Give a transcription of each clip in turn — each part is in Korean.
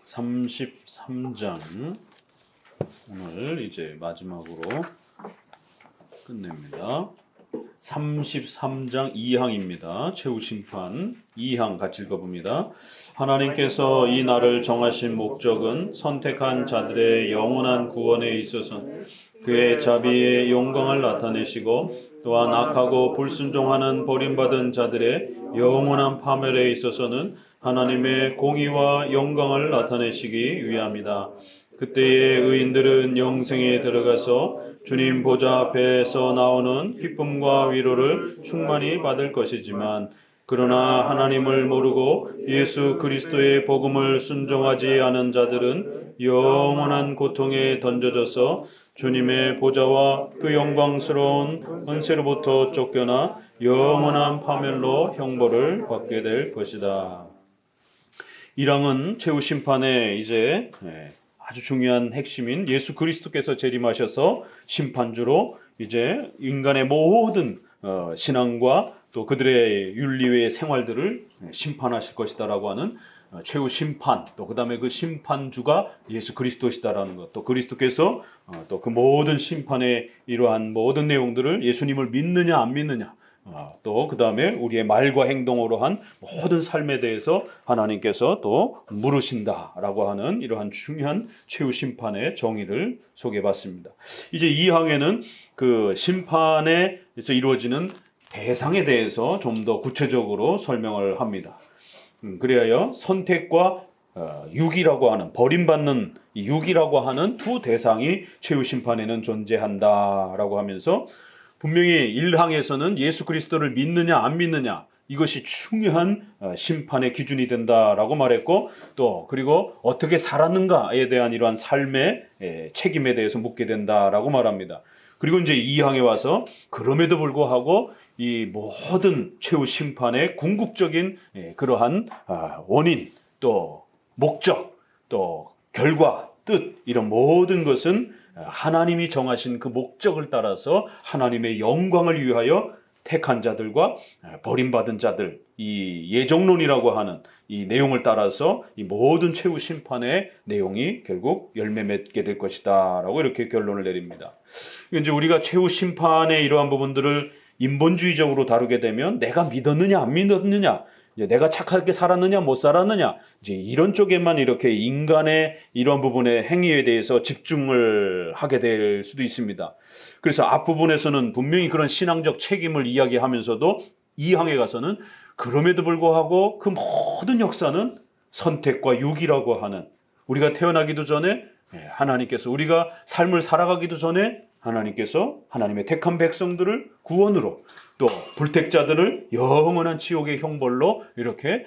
33장 오늘 이제 마지막으로 끝냅니다. 33장 2항입니다. 최후심판 2항 같이 읽어봅니다. 하나님께서 이 날을 정하신 목적은 선택한 자들의 영원한 구원에 있어서 그의 자비의 영광을 나타내시고 또한 악하고 불순종하는 버림받은 자들의 영원한 파멸에 있어서는 하나님의 공의와 영광을 나타내시기 위함이다. 그때의 의인들은 영생에 들어가서 주님 보좌 앞에서 나오는 기쁨과 위로를 충만히 받을 것이지만 그러나 하나님을 모르고 예수 그리스도의 복음을 순종하지 않은 자들은 영원한 고통에 던져져서 주님의 보좌와 그 영광스러운 은혜로부터 쫓겨나 영원한 파멸로 형벌을 받게 될 것이다. 1항은 최후심판의 이제 아주 중요한 핵심인 예수 그리스도께서 재림하셔서 심판주로 이제 인간의 모든 신앙과 또 그들의 윤리의 생활들을 심판하실 것이다라고 하는 최후 심판, 또 그다음에 그 심판주가 예수 그리스도시다라는 것, 또 그리스도께서 또 그 모든 심판의 이러한 모든 내용들을 예수님을 믿느냐 안 믿느냐, 또 그 다음에 우리의 말과 행동으로 한 모든 삶에 대해서 하나님께서 또 물으신다라고 하는 이러한 중요한 최후 심판의 정의를 소개해봤습니다. 이제 이 항에는 그 심판에서 이루어지는 대상에 대해서 좀 더 구체적으로 설명을 합니다. 그래야 선택과 육이라고 하는 버림받는 육이라고 하는 두 대상이 최후 심판에는 존재한다라고 하면서 분명히 1항에서는 예수 그리스도를 믿느냐 안 믿느냐 이것이 중요한 심판의 기준이 된다라고 말했고, 또 그리고 어떻게 살았는가에 대한 이러한 삶의 책임에 대해서 묻게 된다라고 말합니다. 그리고 이제 2항에 와서 그럼에도 불구하고 이 모든 최후 심판의 궁극적인 그러한 원인, 또 목적, 또 결과, 뜻 이런 모든 것은 하나님이 정하신 그 목적을 따라서 하나님의 영광을 위하여 택한 자들과 버림받은 자들, 이 예정론이라고 하는 이 내용을 따라서 이 모든 최후 심판의 내용이 결국 열매 맺게 될 것이다라고 이렇게 결론을 내립니다. 이제 우리가 최후 심판의 이러한 부분들을 인본주의적으로 다루게 되면 내가 믿었느냐 안 믿었느냐, 이제 내가 착하게 살았느냐 못 살았느냐, 이제 이런 쪽에만 이렇게 인간의 이런 부분의 행위에 대해서 집중을 하게 될 수도 있습니다. 그래서 앞부분에서는 분명히 그런 신앙적 책임을 이야기하면서도 이 항에 가서는 그럼에도 불구하고 그 모든 역사는 선택과 육이라고 하는, 우리가 태어나기도 전에 하나님께서, 우리가 삶을 살아가기도 전에 하나님께서 하나님의 택한 백성들을 구원으로, 또 불택자들을 영원한 지옥의 형벌로 이렇게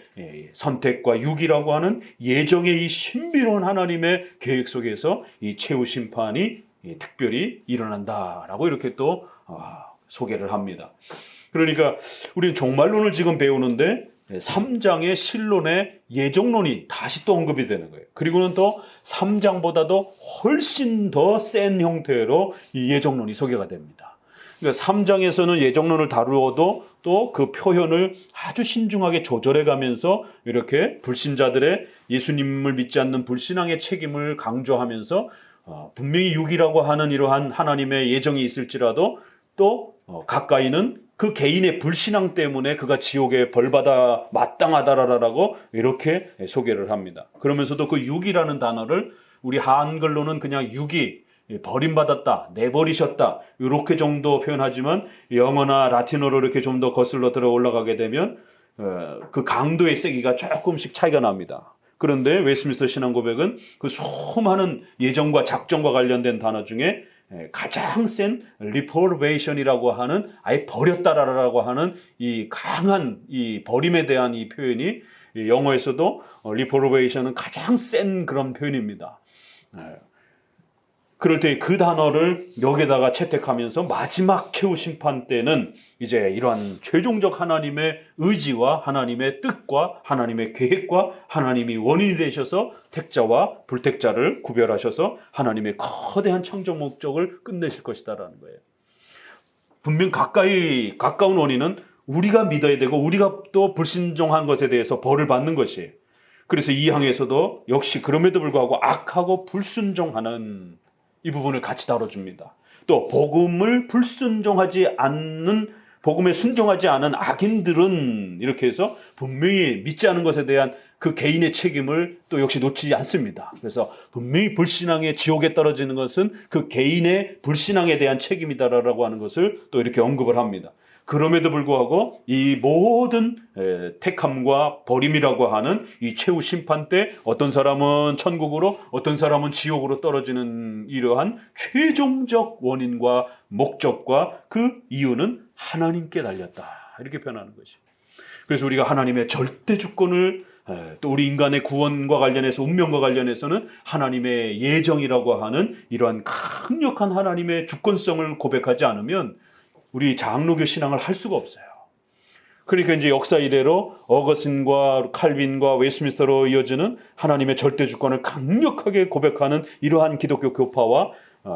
선택과 육이라고 하는 예정의 이 신비로운 하나님의 계획 속에서 이 최후 심판이 특별히 일어난다라고 이렇게 또 소개를 합니다. 그러니까 우리는 종말론을 지금 배우는데 3장의 신론의 예정론이 다시 또 언급이 되는 거예요. 그리고는 또 3장보다도 훨씬 더 센 형태로 이 예정론이 소개가 됩니다. 그러니까 3장에서는 예정론을 다루어도 또 그 표현을 아주 신중하게 조절해 가면서 이렇게 불신자들의, 예수님을 믿지 않는 불신앙의 책임을 강조하면서 분명히 육이라고 하는 이러한 하나님의 예정이 있을지라도 또 가까이는 그 개인의 불신앙 때문에 그가 지옥에 벌받아 마땅하다라고 이렇게 소개를 합니다. 그러면서도 그 육이라는 단어를 우리 한글로는 그냥 육이, 버림받았다, 내버리셨다 이렇게 정도 표현하지만 영어나 라틴어로 이렇게 좀 더 거슬러 들어 올라가게 되면 그 강도의 세기가 조금씩 차이가 납니다. 그런데 웨스트민스터 신앙고백은 그 수많은 예정과 작정과 관련된 단어 중에 가장 센 reprobation이라고 하는, 아예 버렸다라고 하는 이 강한 이 버림에 대한 이 표현이 영어에서도 reprobation은 가장 센 그런 표현입니다. 그럴 때 그 단어를 여기다가 채택하면서 마지막 최후 심판 때는 이제 이러한 최종적 하나님의 의지와 하나님의 뜻과 하나님의 계획과 하나님이 원인이 되셔서 택자와 불택자를 구별하셔서 하나님의 거대한 창조 목적을 끝내실 것이다라는 거예요. 분명 가까운 원인은 우리가 믿어야 되고 우리가 또 불신종한 것에 대해서 벌을 받는 것이에요. 그래서 이 항에서도 역시 그럼에도 불구하고 악하고 불순종하는 이 부분을 같이 다뤄줍니다. 또 복음을 불순종하지 않는, 복음에 순종하지 않은 악인들은 이렇게 해서 분명히 믿지 않은 것에 대한 그 개인의 책임을 또 역시 놓치지 않습니다. 그래서 분명히 불신앙의 지옥에 떨어지는 것은 그 개인의 불신앙에 대한 책임이다라고 하는 것을 또 이렇게 언급을 합니다. 그럼에도 불구하고 이 모든 택함과 버림이라고 하는 이 최후 심판 때 어떤 사람은 천국으로 어떤 사람은 지옥으로 떨어지는 이러한 최종적 원인과 목적과 그 이유는 하나님께 달렸다, 이렇게 표현하는 것이죠. 그래서 우리가 하나님의 절대 주권을, 또 우리 인간의 구원과 관련해서, 운명과 관련해서는 하나님의 예정이라고 하는 이러한 강력한 하나님의 주권성을 고백하지 않으면 우리 장로교 신앙을 할 수가 없어요. 그러니까 이제 역사 이래로 어거스틴과 칼빈과 웨스트민스터로 이어지는 하나님의 절대 주권을 강력하게 고백하는 이러한 기독교 교파와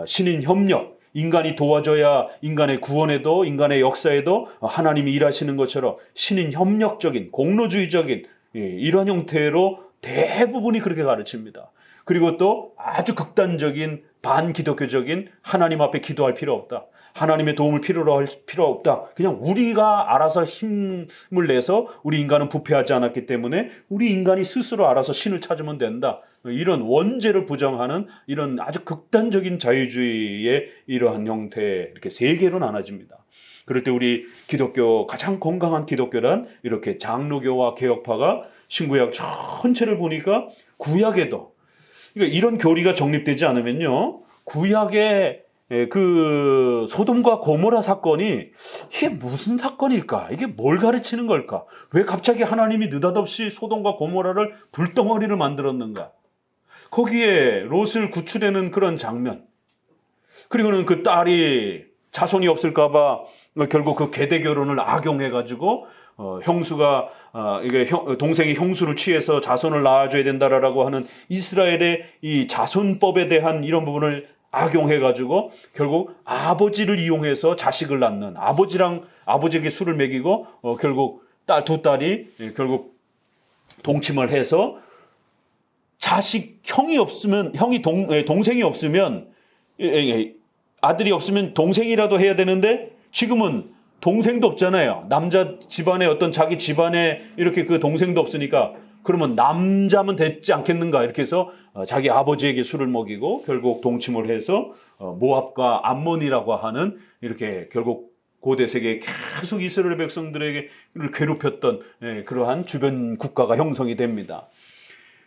신인 협력, 인간이 도와줘야 인간의 구원에도 인간의 역사에도 하나님이 일하시는 것처럼 신인 협력적인 공로주의적인 이러한 형태로 대부분이 그렇게 가르칩니다. 그리고 또 아주 극단적인 반기독교적인 하나님 앞에 기도할 필요 없다, 하나님의 도움을 필요로 할 필요 없다, 그냥 우리가 알아서 힘을 내서, 우리 인간은 부패하지 않았기 때문에 우리 인간이 스스로 알아서 신을 찾으면 된다, 이런 원죄를 부정하는 이런 아주 극단적인 자유주의의 이러한 형태, 이렇게 세 개로 나눠집니다. 그럴 때 우리 기독교, 가장 건강한 기독교란 이렇게 장로교와 개혁파가 신구약 전체를 보니까 구약에도, 그러니까 이런 교리가 정립되지 않으면요, 구약의 그 소돔과 고모라 사건이 이게 무슨 사건일까? 이게 뭘 가르치는 걸까? 왜 갑자기 하나님이 느닷없이 소돔과 고모라를 불덩어리를 만들었는가? 거기에 롯을 구출하는 그런 장면, 그리고는 그 딸이 자손이 없을까봐 결국 그 계대 결혼을 악용해가지고 형수가 이게 동생이 형수를 취해서 자손을 낳아줘야 된다라고 하는 이스라엘의 이 자손법에 대한 이런 부분을 악용해가지고 결국 아버지를 이용해서 자식을 낳는, 아버지에게 술을 먹이고 결국 두 딸이 결국 동침을 해서 형이 없으면, 동생이 없으면, 아들이 없으면 동생이라도 해야 되는데 지금은 동생도 없잖아요. 남자 집안에 어떤 자기 집안에 이렇게 그 동생도 없으니까 그러면 남자면 됐지 않겠는가, 이렇게 해서 자기 아버지에게 술을 먹이고 결국 동침을 해서 모압과 암몬이라고 하는, 이렇게 결국 고대 세계에 계속 이스라엘 백성들에게 괴롭혔던 그러한 주변 국가가 형성이 됩니다.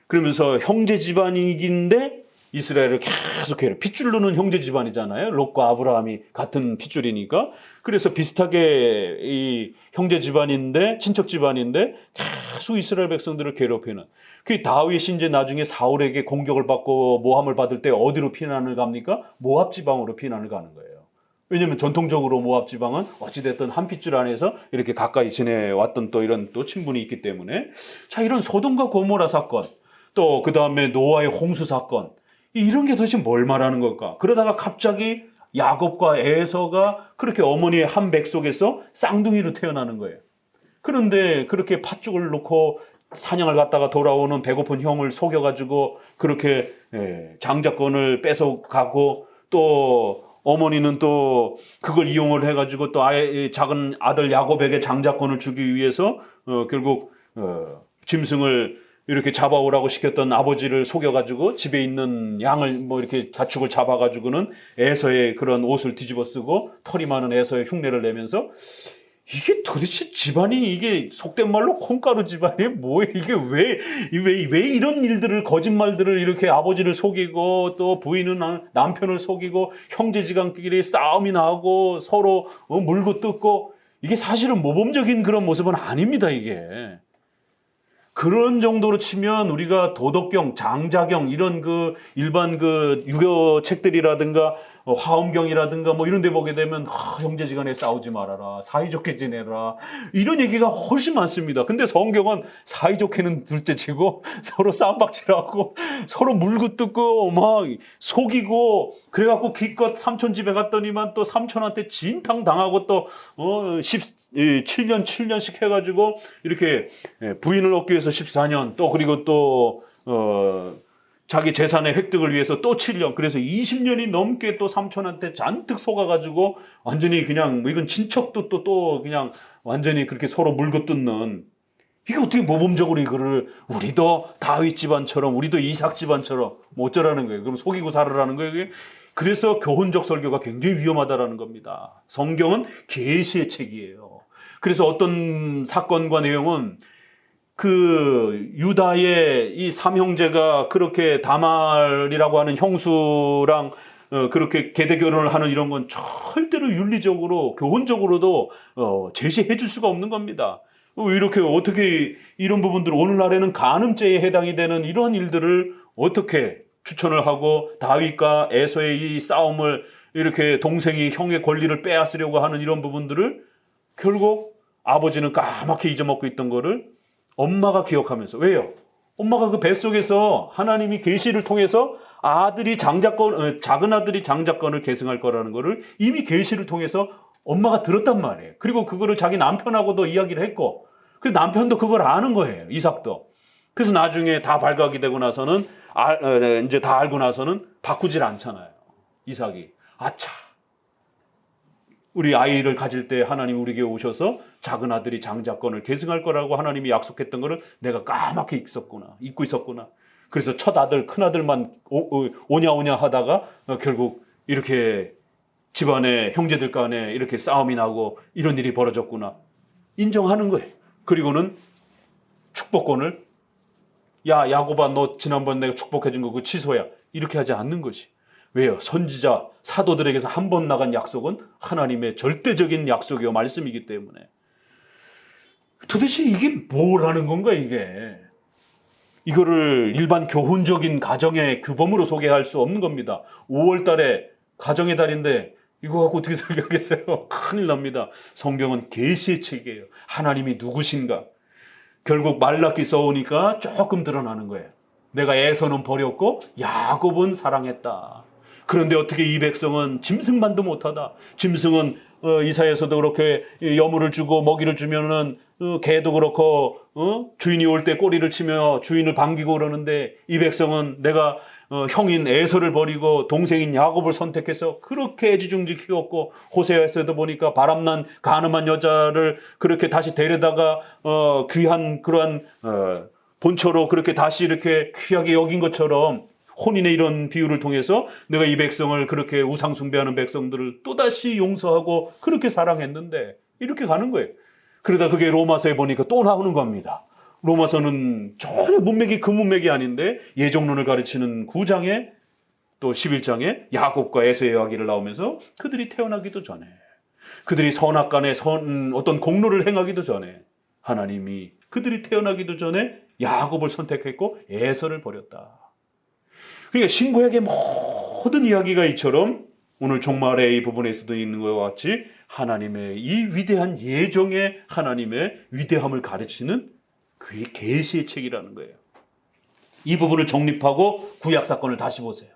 그러면서 형제 집안이긴데 이스라엘을 계속해요. 핏줄로는 형제 집안이잖아요. 롯과 아브라함이 같은 핏줄이니까. 그래서 비슷하게 이 형제 집안인데, 친척 집안인데 계속 이스라엘 백성들을 괴롭히는. 그 다윗이 이제 나중에 사울에게 공격을 받고 모함을 받을 때 어디로 피난을 갑니까? 모압 지방으로 피난을 가는 거예요. 왜냐하면 전통적으로 모압 지방은 어찌됐든 한 핏줄 안에서 이렇게 가까이 지내왔던 또 이런 또 친분이 있기 때문에, 자, 이런 소돔과 고모라 사건, 또 그 다음에 노아의 홍수 사건, 이런 게 도대체 뭘 말하는 걸까? 그러다가 갑자기 야곱과 에서가 그렇게 어머니의 한 백 속에서 쌍둥이로 태어나는 거예요. 그런데 그렇게 팥죽을 놓고 사냥을 갔다가 돌아오는 배고픈 형을 속여가지고 그렇게 장자권을 뺏어가고, 또 어머니는 또 그걸 이용을 해가지고 또 작은 아들 야곱에게 장자권을 주기 위해서 결국 짐승을 이렇게 잡아오라고 시켰던 아버지를 속여가지고 집에 있는 양을 이렇게 가축을 잡아가지고는 에서의 그런 옷을 뒤집어 쓰고 털이 많은 에서의 흉내를 내면서, 이게 도대체 집안이, 이게 속된 말로 콩가루 집안이 뭐예요? 이게 왜 이런 일들을, 거짓말들을, 이렇게 아버지를 속이고 또 부인은 남편을 속이고 형제지간끼리 싸움이 나고 서로 물고 뜯고, 이게 사실은 모범적인 그런 모습은 아닙니다, 이게. 그런 정도로 치면 우리가 도덕경, 장자경, 이런 그 일반 그 유교 책들이라든가 화엄경이라든가 뭐 이런 데 보게 되면 형제지간에 싸우지 말아라, 사이좋게 지내라, 이런 얘기가 훨씬 많습니다. 근데 성경은 사이좋게는 둘째치고 서로 싸움박질하고 서로 물고 뜯고 막 속이고, 그래갖고 기껏 삼촌 집에 갔더니만 또 삼촌한테 진탕 당하고 또 7년씩 해가지고 이렇게 부인을 얻기 위해서 14년, 또 그리고 또 자기 재산의 획득을 위해서 또 7년, 그래서 20년이 넘게 또 삼촌한테 잔뜩 속아가지고 완전히 그냥 뭐 이건 친척도 또 그냥 완전히 그렇게 서로 물고 뜯는, 이게 어떻게 모범적으로 이거를 우리도 다윗 집안처럼, 우리도 이삭 집안처럼 뭐 어쩌라는 거예요? 그럼 속이고 살으라는 거예요, 이게? 그래서 교훈적 설교가 굉장히 위험하다라는 겁니다. 성경은 계시의 책이에요. 그래서 어떤 사건과 내용은 그 유다의 이 삼형제가 그렇게 다말이라고 하는 형수랑 그렇게 계대 결혼을 하는 이런 건 절대로 윤리적으로, 교훈적으로도 제시해 줄 수가 없는 겁니다. 이렇게 어떻게 이런 부분들, 오늘날에는 간음죄에 해당이 되는 이러한 일들을 어떻게 추천을 하고 다윗과 에서의 이 싸움을, 이렇게 동생이 형의 권리를 빼앗으려고 하는 이런 부분들을 결국 아버지는 까맣게 잊어먹고 있던 거를 엄마가 기억하면서, 왜요? 엄마가 그 뱃속에서 하나님이 계시를 통해서 작은 아들이 장자권을 계승할 거라는 거를 이미 계시를 통해서 엄마가 들었단 말이에요. 그리고 그거를 자기 남편하고도 이야기를 했고, 그 남편도 그걸 아는 거예요, 이삭도. 그래서 나중에 다 발각이 되고 나서는 이제 다 알고 나서는 바꾸질 않잖아요, 이삭이. 아차, 우리 아이를 가질 때 하나님 우리에게 오셔서 작은 아들이 장자권을 계승할 거라고 하나님이 약속했던 거를 내가 까맣게 잊고 있었구나. 그래서 첫 아들, 큰 아들만 오냐 하다가 결국 이렇게 집안의 형제들 간에 이렇게 싸움이 나고 이런 일이 벌어졌구나. 인정하는 거예요. 그리고는 축복권을, 야 야곱아, 너 지난번 내가 축복해 준 거 그거 취소야, 이렇게 하지 않는 것이. 왜요? 선지자 사도들에게서 한 번 나간 약속은 하나님의 절대적인 약속이요 말씀이기 때문에. 도대체 이게 뭐라는 건가, 이게? 이거를 일반 교훈적인 가정의 규범으로 소개할 수 없는 겁니다. 5월 달에 가정의 달인데 이거 갖고 어떻게 설교하겠어요? 큰일 납니다. 성경은 계시의 책이에요. 하나님이 누구신가? 결국 말라기 써오니까 조금 드러나는 거예요. 내가 에서는 버렸고 야곱은 사랑했다. 그런데 어떻게 이 백성은 짐승만도 못하다. 짐승은 이사야서도 그렇게 여물을 주고 먹이를 주면은 개도 그렇고 주인이 올 때 꼬리를 치며 주인을 반기고 그러는데, 이 백성은 내가 형인 에서를 버리고 동생인 야곱을 선택해서 그렇게 애지중지 키웠고, 호세아에서도 보니까 바람난 가늠한 여자를 그렇게 다시 데려다가 귀한 그러한 본처로 그렇게 다시 이렇게 귀하게 여긴 것처럼, 혼인의 이런 비유를 통해서 내가 이 백성을, 그렇게 우상 숭배하는 백성들을 또다시 용서하고 그렇게 사랑했는데, 이렇게 가는 거예요. 그러다 그게 로마서에 보니까 또 나오는 겁니다. 로마서는 전혀 문맥이 그 문맥이 아닌데 예정론을 가르치는 9장에 또 11장에 야곱과 에서의 이야기를 나오면서 그들이 태어나기도 전에, 그들이 선악간에 어떤 공로를 행하기도 전에 하나님이 그들이 태어나기도 전에 야곱을 선택했고 에서를 버렸다. 그러니까 신구약의 모든 이야기가 이처럼 오늘 종말의 이 부분에서도 있는 것과 같이 하나님의 이 위대한 예정의 하나님의 위대함을 가르치는 그의 계시의 책이라는 거예요. 이 부분을 정립하고 구약 사건을 다시 보세요.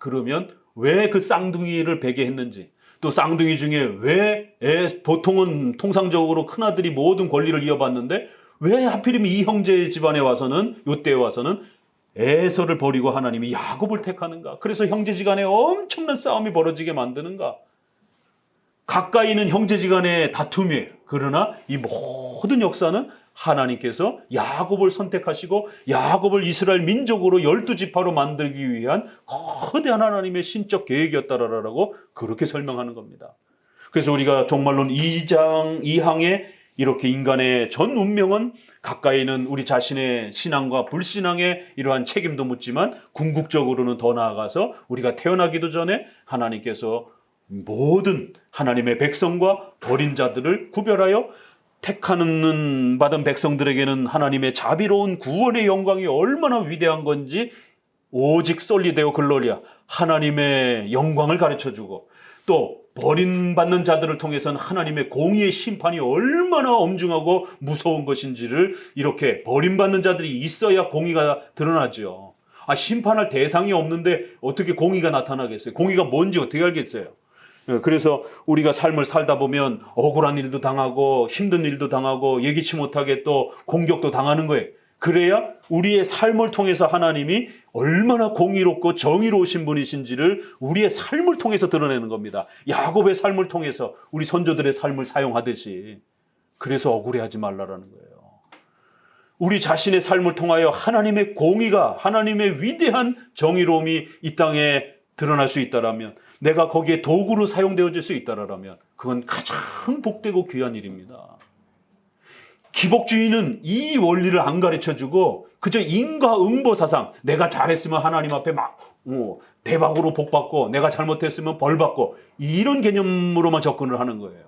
그러면 왜 그 쌍둥이를 베게 했는지, 또 쌍둥이 중에 왜 보통은 통상적으로 큰아들이 모든 권리를 이어받는데 왜 하필이면 이 형제 집안에 와서는, 요때에 와서는 에서를 버리고 하나님이 야곱을 택하는가? 그래서 형제지간에 엄청난 싸움이 벌어지게 만드는가? 가까이는 형제지간의 다툼이에요. 그러나 이 모든 역사는 하나님께서 야곱을 선택하시고 야곱을 이스라엘 민족으로 12지파로 만들기 위한 거대한 하나님의 신적 계획이었다라고 그렇게 설명하는 겁니다. 그래서 우리가 종말론 2장 2항에 이렇게 인간의 전 운명은 가까이는 우리 자신의 신앙과 불신앙의 이러한 책임도 묻지만, 궁극적으로는 더 나아가서 우리가 태어나기도 전에 하나님께서 모든 하나님의 백성과 버린 자들을 구별하여 택하는 받은 백성들에게는 하나님의 자비로운 구원의 영광이 얼마나 위대한 건지 오직 솔리데오 글로리아, 하나님의 영광을 가르쳐주고, 또 버림받는 자들을 통해서는 하나님의 공의의 심판이 얼마나 엄중하고 무서운 것인지를, 이렇게 버림받는 자들이 있어야 공의가 드러나죠. 심판할 대상이 없는데 어떻게 공의가 나타나겠어요? 공의가 뭔지 어떻게 알겠어요? 그래서 우리가 삶을 살다 보면 억울한 일도 당하고 힘든 일도 당하고 예기치 못하게 또 공격도 당하는 거예요. 그래야 우리의 삶을 통해서 하나님이 얼마나 공의롭고 정의로우신 분이신지를 우리의 삶을 통해서 드러내는 겁니다. 야곱의 삶을 통해서 우리 선조들의 삶을 사용하듯이. 그래서 억울해하지 말라라는 거예요. 우리 자신의 삶을 통하여 하나님의 공의가, 하나님의 위대한 정의로움이 이 땅에 드러날 수 있다라면, 내가 거기에 도구로 사용되어질 수 있다라면 그건 가장 복되고 귀한 일입니다. 기복주의는 이 원리를 안 가르쳐주고 그저 인과응보사상, 내가 잘했으면 하나님 앞에 막 대박으로 복받고 내가 잘못했으면 벌받고, 이런 개념으로만 접근을 하는 거예요.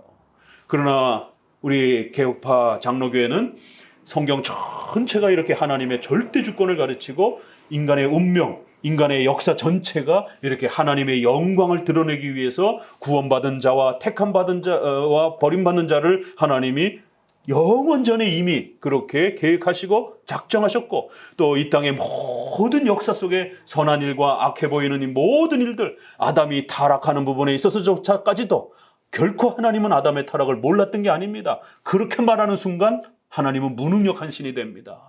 그러나 우리 개혁파 장로교회는 성경 전체가 이렇게 하나님의 절대 주권을 가르치고 인간의 운명, 인간의 역사 전체가 이렇게 하나님의 영광을 드러내기 위해서 구원받은 자와 택함받은 자와 버림받는 자를 하나님이 영원전에 이미 그렇게 계획하시고 작정하셨고, 또 이 땅의 모든 역사 속에 선한 일과 악해 보이는 이 모든 일들, 아담이 타락하는 부분에 있어서조차까지도 결코 하나님은 아담의 타락을 몰랐던 게 아닙니다. 그렇게 말하는 순간 하나님은 무능력한 신이 됩니다.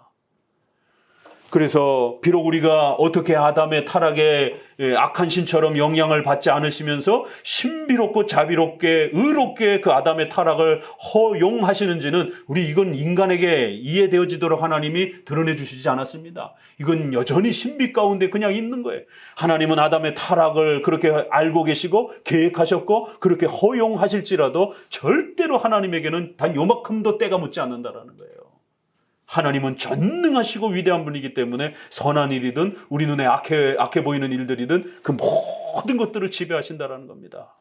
그래서 비록 우리가 어떻게 아담의 타락에 악한 신처럼 영향을 받지 않으시면서 신비롭고 자비롭게 의롭게 그 아담의 타락을 허용하시는지는 우리 이건 인간에게 이해되어지도록 하나님이 드러내 주시지 않았습니다. 이건 여전히 신비 가운데 그냥 있는 거예요. 하나님은 아담의 타락을 그렇게 알고 계시고 계획하셨고 그렇게 허용하실지라도 절대로 하나님에게는 단 요만큼도 때가 묻지 않는다라는 거예요. 하나님은 전능하시고 위대한 분이기 때문에 선한 일이든 우리 눈에 악해 보이는 일들이든 그 모든 것들을 지배하신다라는 겁니다.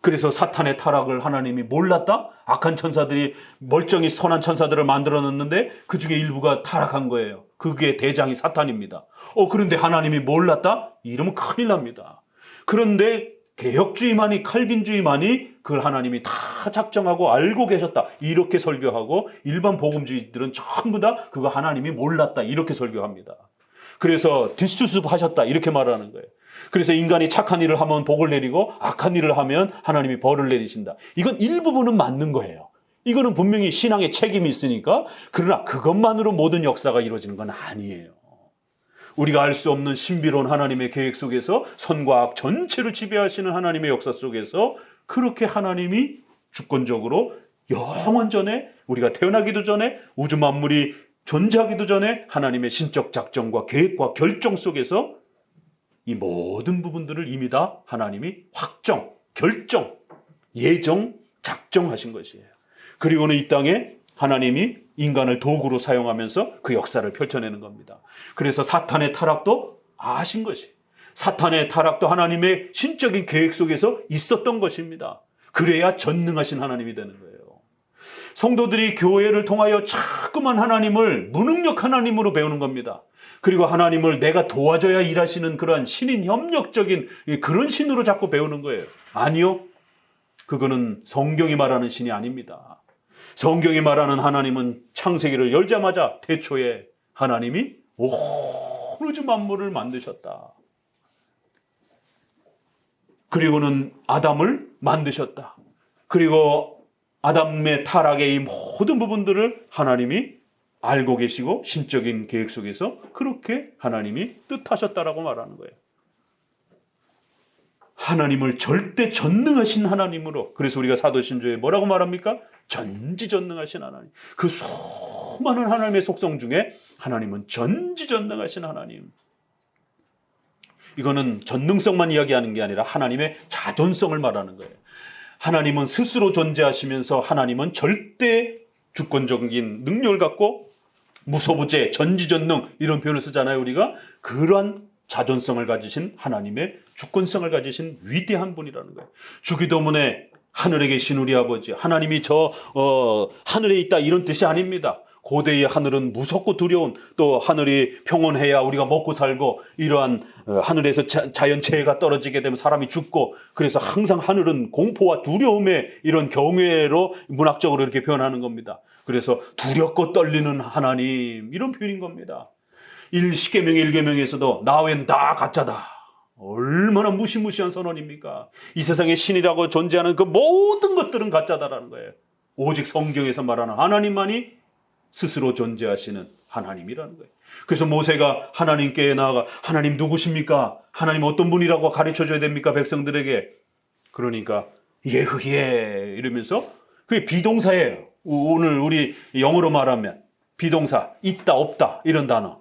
그래서 사탄의 타락을 하나님이 몰랐다? 악한 천사들이 멀쩡히 선한 천사들을 만들어 놨는데 그 중에 일부가 타락한 거예요. 그게 대장이 사탄입니다. 그런데 하나님이 몰랐다? 이러면 큰일 납니다. 그런데 개혁주의만이, 칼빈주의만이 그걸 하나님이 다 작정하고 알고 계셨다 이렇게 설교하고, 일반 복음주의들은 전부 다 그거 하나님이 몰랐다 이렇게 설교합니다. 그래서 뒷수습하셨다 이렇게 말하는 거예요. 그래서 인간이 착한 일을 하면 복을 내리고 악한 일을 하면 하나님이 벌을 내리신다. 이건 일부분은 맞는 거예요. 이거는 분명히 신앙의 책임이 있으니까. 그러나 그것만으로 모든 역사가 이루어지는 건 아니에요. 우리가 알 수 없는 신비로운 하나님의 계획 속에서 선과 악 전체를 지배하시는 하나님의 역사 속에서 그렇게 하나님이 주권적으로 영원전에, 우리가 태어나기도 전에, 우주 만물이 존재하기도 전에 하나님의 신적 작정과 계획과 결정 속에서 이 모든 부분들을 이미 다 하나님이 확정, 결정, 예정, 작정하신 것이에요. 그리고는 이 땅에 하나님이 인간을 도구로 사용하면서 그 역사를 펼쳐내는 겁니다. 그래서 사탄의 타락도 아신 것이, 사탄의 타락도 하나님의 신적인 계획 속에서 있었던 것입니다. 그래야 전능하신 하나님이 되는 거예요. 성도들이 교회를 통하여 자꾸만 하나님을 무능력 하나님으로 배우는 겁니다. 그리고 하나님을 내가 도와줘야 일하시는 그러한 신인 협력적인 그런 신으로 자꾸 배우는 거예요. 아니요. 그거는 성경이 말하는 신이 아닙니다. 성경이 말하는 하나님은 창세기를 열자마자 태초에 하나님이 온 우주 만물을 만드셨다. 그리고는 아담을 만드셨다. 그리고 아담의 타락의 이 모든 부분들을 하나님이 알고 계시고 신적인 계획 속에서 그렇게 하나님이 뜻하셨다라고 말하는 거예요. 하나님을 절대 전능하신 하나님으로, 그래서 우리가 사도신조에 뭐라고 말합니까? 전지전능하신 하나님. 그 수많은 하나님의 속성 중에 하나님은 전지전능하신 하나님. 이거는 전능성만 이야기하는 게 아니라 하나님의 자존성을 말하는 거예요. 하나님은 스스로 존재하시면서 하나님은 절대 주권적인 능력을 갖고 무소부재, 전지전능 이런 표현을 쓰잖아요. 우리가 그러한 자존성을 가지신 하나님의 주권성을 가지신 위대한 분이라는 거예요. 주기도문에 하늘에 계신 우리 아버지, 하나님이 하늘에 있다 이런 뜻이 아닙니다. 고대의 하늘은 무섭고 두려운, 또 하늘이 평온해야 우리가 먹고 살고, 이러한 하늘에서 자연재해가 떨어지게 되면 사람이 죽고, 그래서 항상 하늘은 공포와 두려움의 이런 경외로 문학적으로 이렇게 표현하는 겁니다. 그래서 두렵고 떨리는 하나님, 이런 표현인 겁니다. 10계명 1계명에서도 나 외엔 다 가짜다. 얼마나 무시무시한 선언입니까? 이 세상에 신이라고 존재하는 그 모든 것들은 가짜다라는 거예요. 오직 성경에서 말하는 하나님만이 스스로 존재하시는 하나님이라는 거예요. 그래서 모세가 하나님께 나아가 하나님 누구십니까? 하나님 어떤 분이라고 가르쳐줘야 됩니까? 백성들에게. 그러니까 예흐예 이러면서 그게 비동사예요. 오늘 우리 영어로 말하면 비동사, 있다 없다 이런 단어.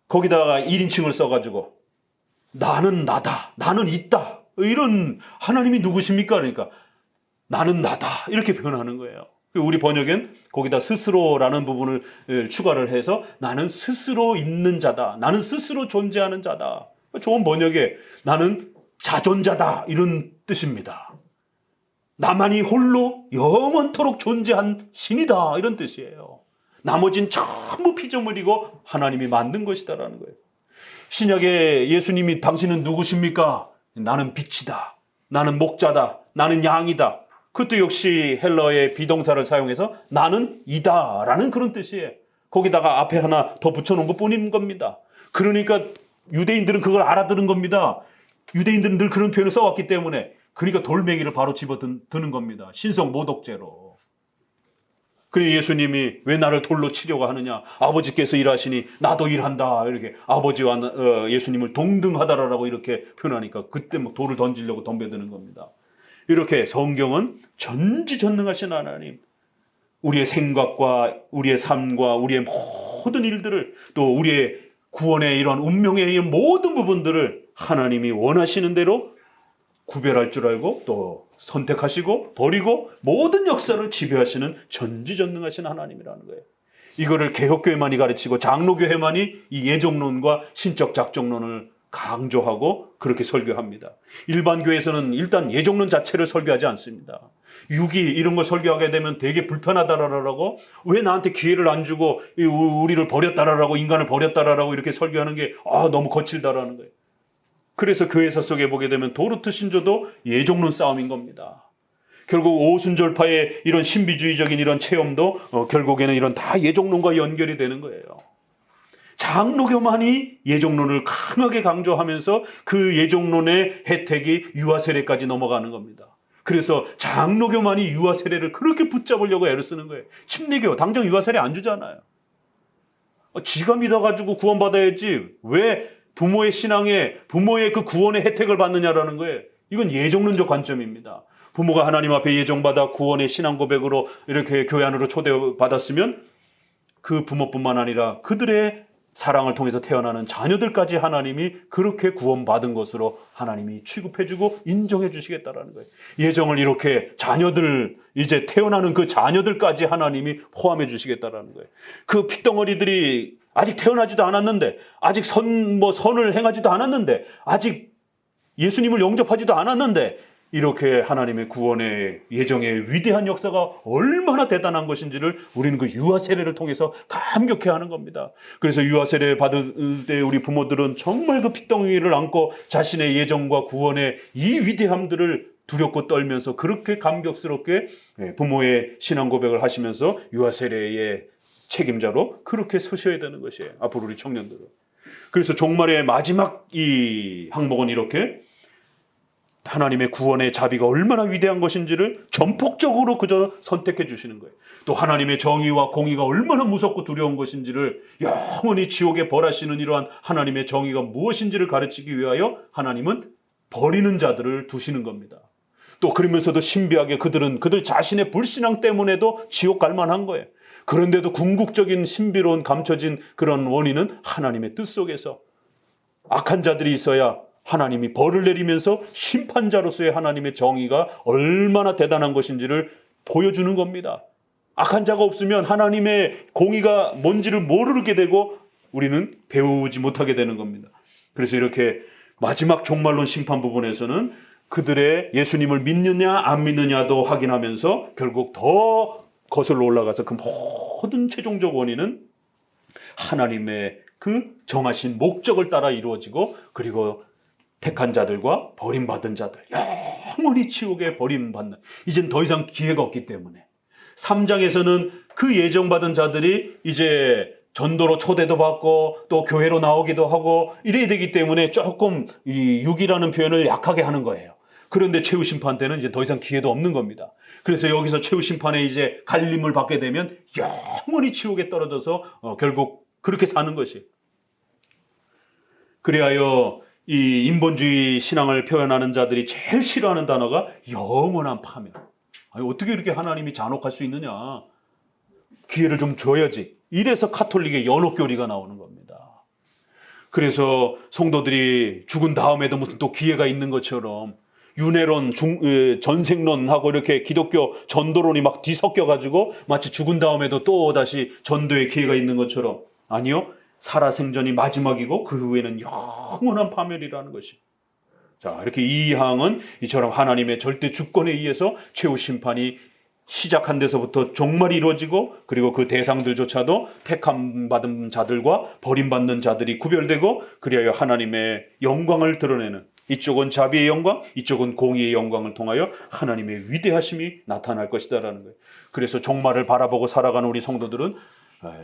거기다가 1인칭을 써가지고 나는 나다, 나는 있다, 이런 하나님이 누구십니까? 그러니까 나는 나다 이렇게 표현하는 거예요. 우리 번역엔 거기다 스스로라는 부분을 추가를 해서 나는 스스로 있는 자다, 나는 스스로 존재하는 자다. 좋은 번역에 나는 자존자다 이런 뜻입니다. 나만이 홀로 영원토록 존재한 신이다 이런 뜻이에요. 나머진 전부 피조물이고 하나님이 만든 것이다라는 거예요. 신약에 예수님이 당신은 누구십니까? 나는 빛이다, 나는 목자다, 나는 양이다. 그것도 역시 헬러의 비동사를 사용해서 나는 이다라는 그런 뜻이에요. 거기다가 앞에 하나 더 붙여놓은 것뿐인 겁니다. 그러니까 유대인들은 그걸 알아들은 겁니다. 유대인들은 늘 그런 표현을 써왔기 때문에. 그러니까 돌멩이를 바로 집어드는 겁니다. 신성 모독죄로. 그래 예수님이 왜 나를 돌로 치려고 하느냐? 아버지께서 일하시니 나도 일한다. 이렇게 아버지와 예수님을 동등하다라고 이렇게 표현하니까 그때 막 돌을 던지려고 덤벼드는 겁니다. 이렇게 성경은 전지전능하신 하나님, 우리의 생각과 우리의 삶과 우리의 모든 일들을, 또 우리의 구원의 이러한 운명의 모든 부분들을 하나님이 원하시는 대로 구별할 줄 알고 또 선택하시고 버리고 모든 역사를 지배하시는 전지전능하신 하나님이라는 거예요. 이거를 개혁교회만이 가르치고 장로교회만이 이 예정론과 신적 작정론을 강조하고 그렇게 설교합니다. 일반 교회에서는 일단 예정론 자체를 설교하지 않습니다. 유기 이런 거 설교하게 되면 되게 불편하다라고, 왜 나한테 기회를 안 주고 우리를 버렸다라고, 인간을 버렸다라고 이렇게 설교하는 게 너무 거칠다라는 거예요. 그래서 교회사 속에 보게 되면 도르트 신조도 예정론 싸움인 겁니다. 결국 오순절파의 이런 신비주의적인 이런 체험도 결국에는 이런 다 예정론과 연결이 되는 거예요. 장로교만이 예정론을 강하게 강조하면서 그 예정론의 혜택이 유아 세례까지 넘어가는 겁니다. 그래서 장로교만이 유아 세례를 그렇게 붙잡으려고 애를 쓰는 거예요. 침례교 당장 유아 세례 안 주잖아요. 지가 믿어가지고 구원받아야지 왜 부모의 신앙에 부모의 그 구원의 혜택을 받느냐라는 거예요. 이건 예정론적 관점입니다. 부모가 하나님 앞에 예정받아 구원의 신앙 고백으로 이렇게 교회 안으로 초대받았으면 그 부모뿐만 아니라 그들의 사랑을 통해서 태어나는 자녀들까지 하나님이 그렇게 구원받은 것으로 하나님이 취급해주고 인정해 주시겠다라는 거예요. 예정을 이렇게 자녀들, 이제 태어나는 그 자녀들까지 하나님이 포함해 주시겠다라는 거예요. 그 핏덩어리들이 아직 태어나지도 않았는데, 아직 선을 행하지도 않았는데, 아직 예수님을 영접하지도 않았는데, 이렇게 하나님의 구원의 예정의 위대한 역사가 얼마나 대단한 것인지를 우리는 그 유아 세례를 통해서 감격해하는 겁니다. 그래서 유아 세례 받을 때 우리 부모들은 정말 그 핏덩이를 안고 자신의 예정과 구원의 이 위대함들을 두렵고 떨면서 그렇게 감격스럽게 부모의 신앙 고백을 하시면서 유아 세례의 책임자로 그렇게 서셔야 되는 것이에요. 앞으로 우리 청년들은. 그래서 종말의 마지막 이 항목은 이렇게 하나님의 구원의 자비가 얼마나 위대한 것인지를 전폭적으로 그저 선택해 주시는 거예요. 또 하나님의 정의와 공의가 얼마나 무섭고 두려운 것인지를, 영원히 지옥에 벌하시는 이러한 하나님의 정의가 무엇인지를 가르치기 위하여 하나님은 버리는 자들을 두시는 겁니다. 또 그러면서도 신비하게 그들 자신의 불신앙 때문에도 지옥 갈 만한 거예요. 그런데도 궁극적인 신비로운 감춰진 그런 원인은 하나님의 뜻 속에서 악한 자들이 있어야 하나님이 벌을 내리면서 심판자로서의 하나님의 정의가 얼마나 대단한 것인지를 보여주는 겁니다. 악한 자가 없으면 하나님의 공의가 뭔지를 모르게 되고 우리는 배우지 못하게 되는 겁니다. 그래서 이렇게 마지막 종말론 심판 부분에서는 그들의 예수님을 믿느냐 안 믿느냐도 확인하면서 결국 더 거슬러 올라가서 그 모든 최종적 원인은 하나님의 그 정하신 목적을 따라 이루어지고, 그리고 택한 자들과 버림받은 자들, 영원히 지옥에 버림받는, 이젠 더 이상 기회가 없기 때문에 3장에서는 그 예정받은 자들이 이제 전도로 초대도 받고 또 교회로 나오기도 하고 이래야 되기 때문에 조금 이 6이라는 표현을 약하게 하는 거예요. 그런데 최후 심판 때는 이제 더 이상 기회도 없는 겁니다. 그래서 여기서 최후 심판에 이제 갈림을 받게 되면 영원히 지옥에 떨어져서 결국 그렇게 사는 것이. 그리하여 이 인본주의 신앙을 표현하는 자들이 제일 싫어하는 단어가 영원한 파멸. 아니, 어떻게 이렇게 하나님이 잔혹할 수 있느냐. 기회를 좀 줘야지. 이래서 카톨릭의 연옥교리가 나오는 겁니다. 그래서 성도들이 죽은 다음에도 무슨 또 기회가 있는 것처럼 윤회론, 전생론하고 이렇게 기독교 전도론이 막 뒤섞여가지고 마치 죽은 다음에도 또 다시 전도의 기회가 있는 것처럼, 아니요, 살아생전이 마지막이고 그 후에는 영원한 파멸이라는 것이. 자, 이렇게 이 항은 이처럼 하나님의 절대 주권에 의해서 최후 심판이 시작한 데서부터 종말이 이루어지고, 그리고 그 대상들조차도 택함 받은 자들과 버림받는 자들이 구별되고, 그리하여 하나님의 영광을 드러내는, 이쪽은 자비의 영광, 이쪽은 공의의 영광을 통하여 하나님의 위대하심이 나타날 것이다라는 거예요. 그래서 종말을 바라보고 살아가는 우리 성도들은,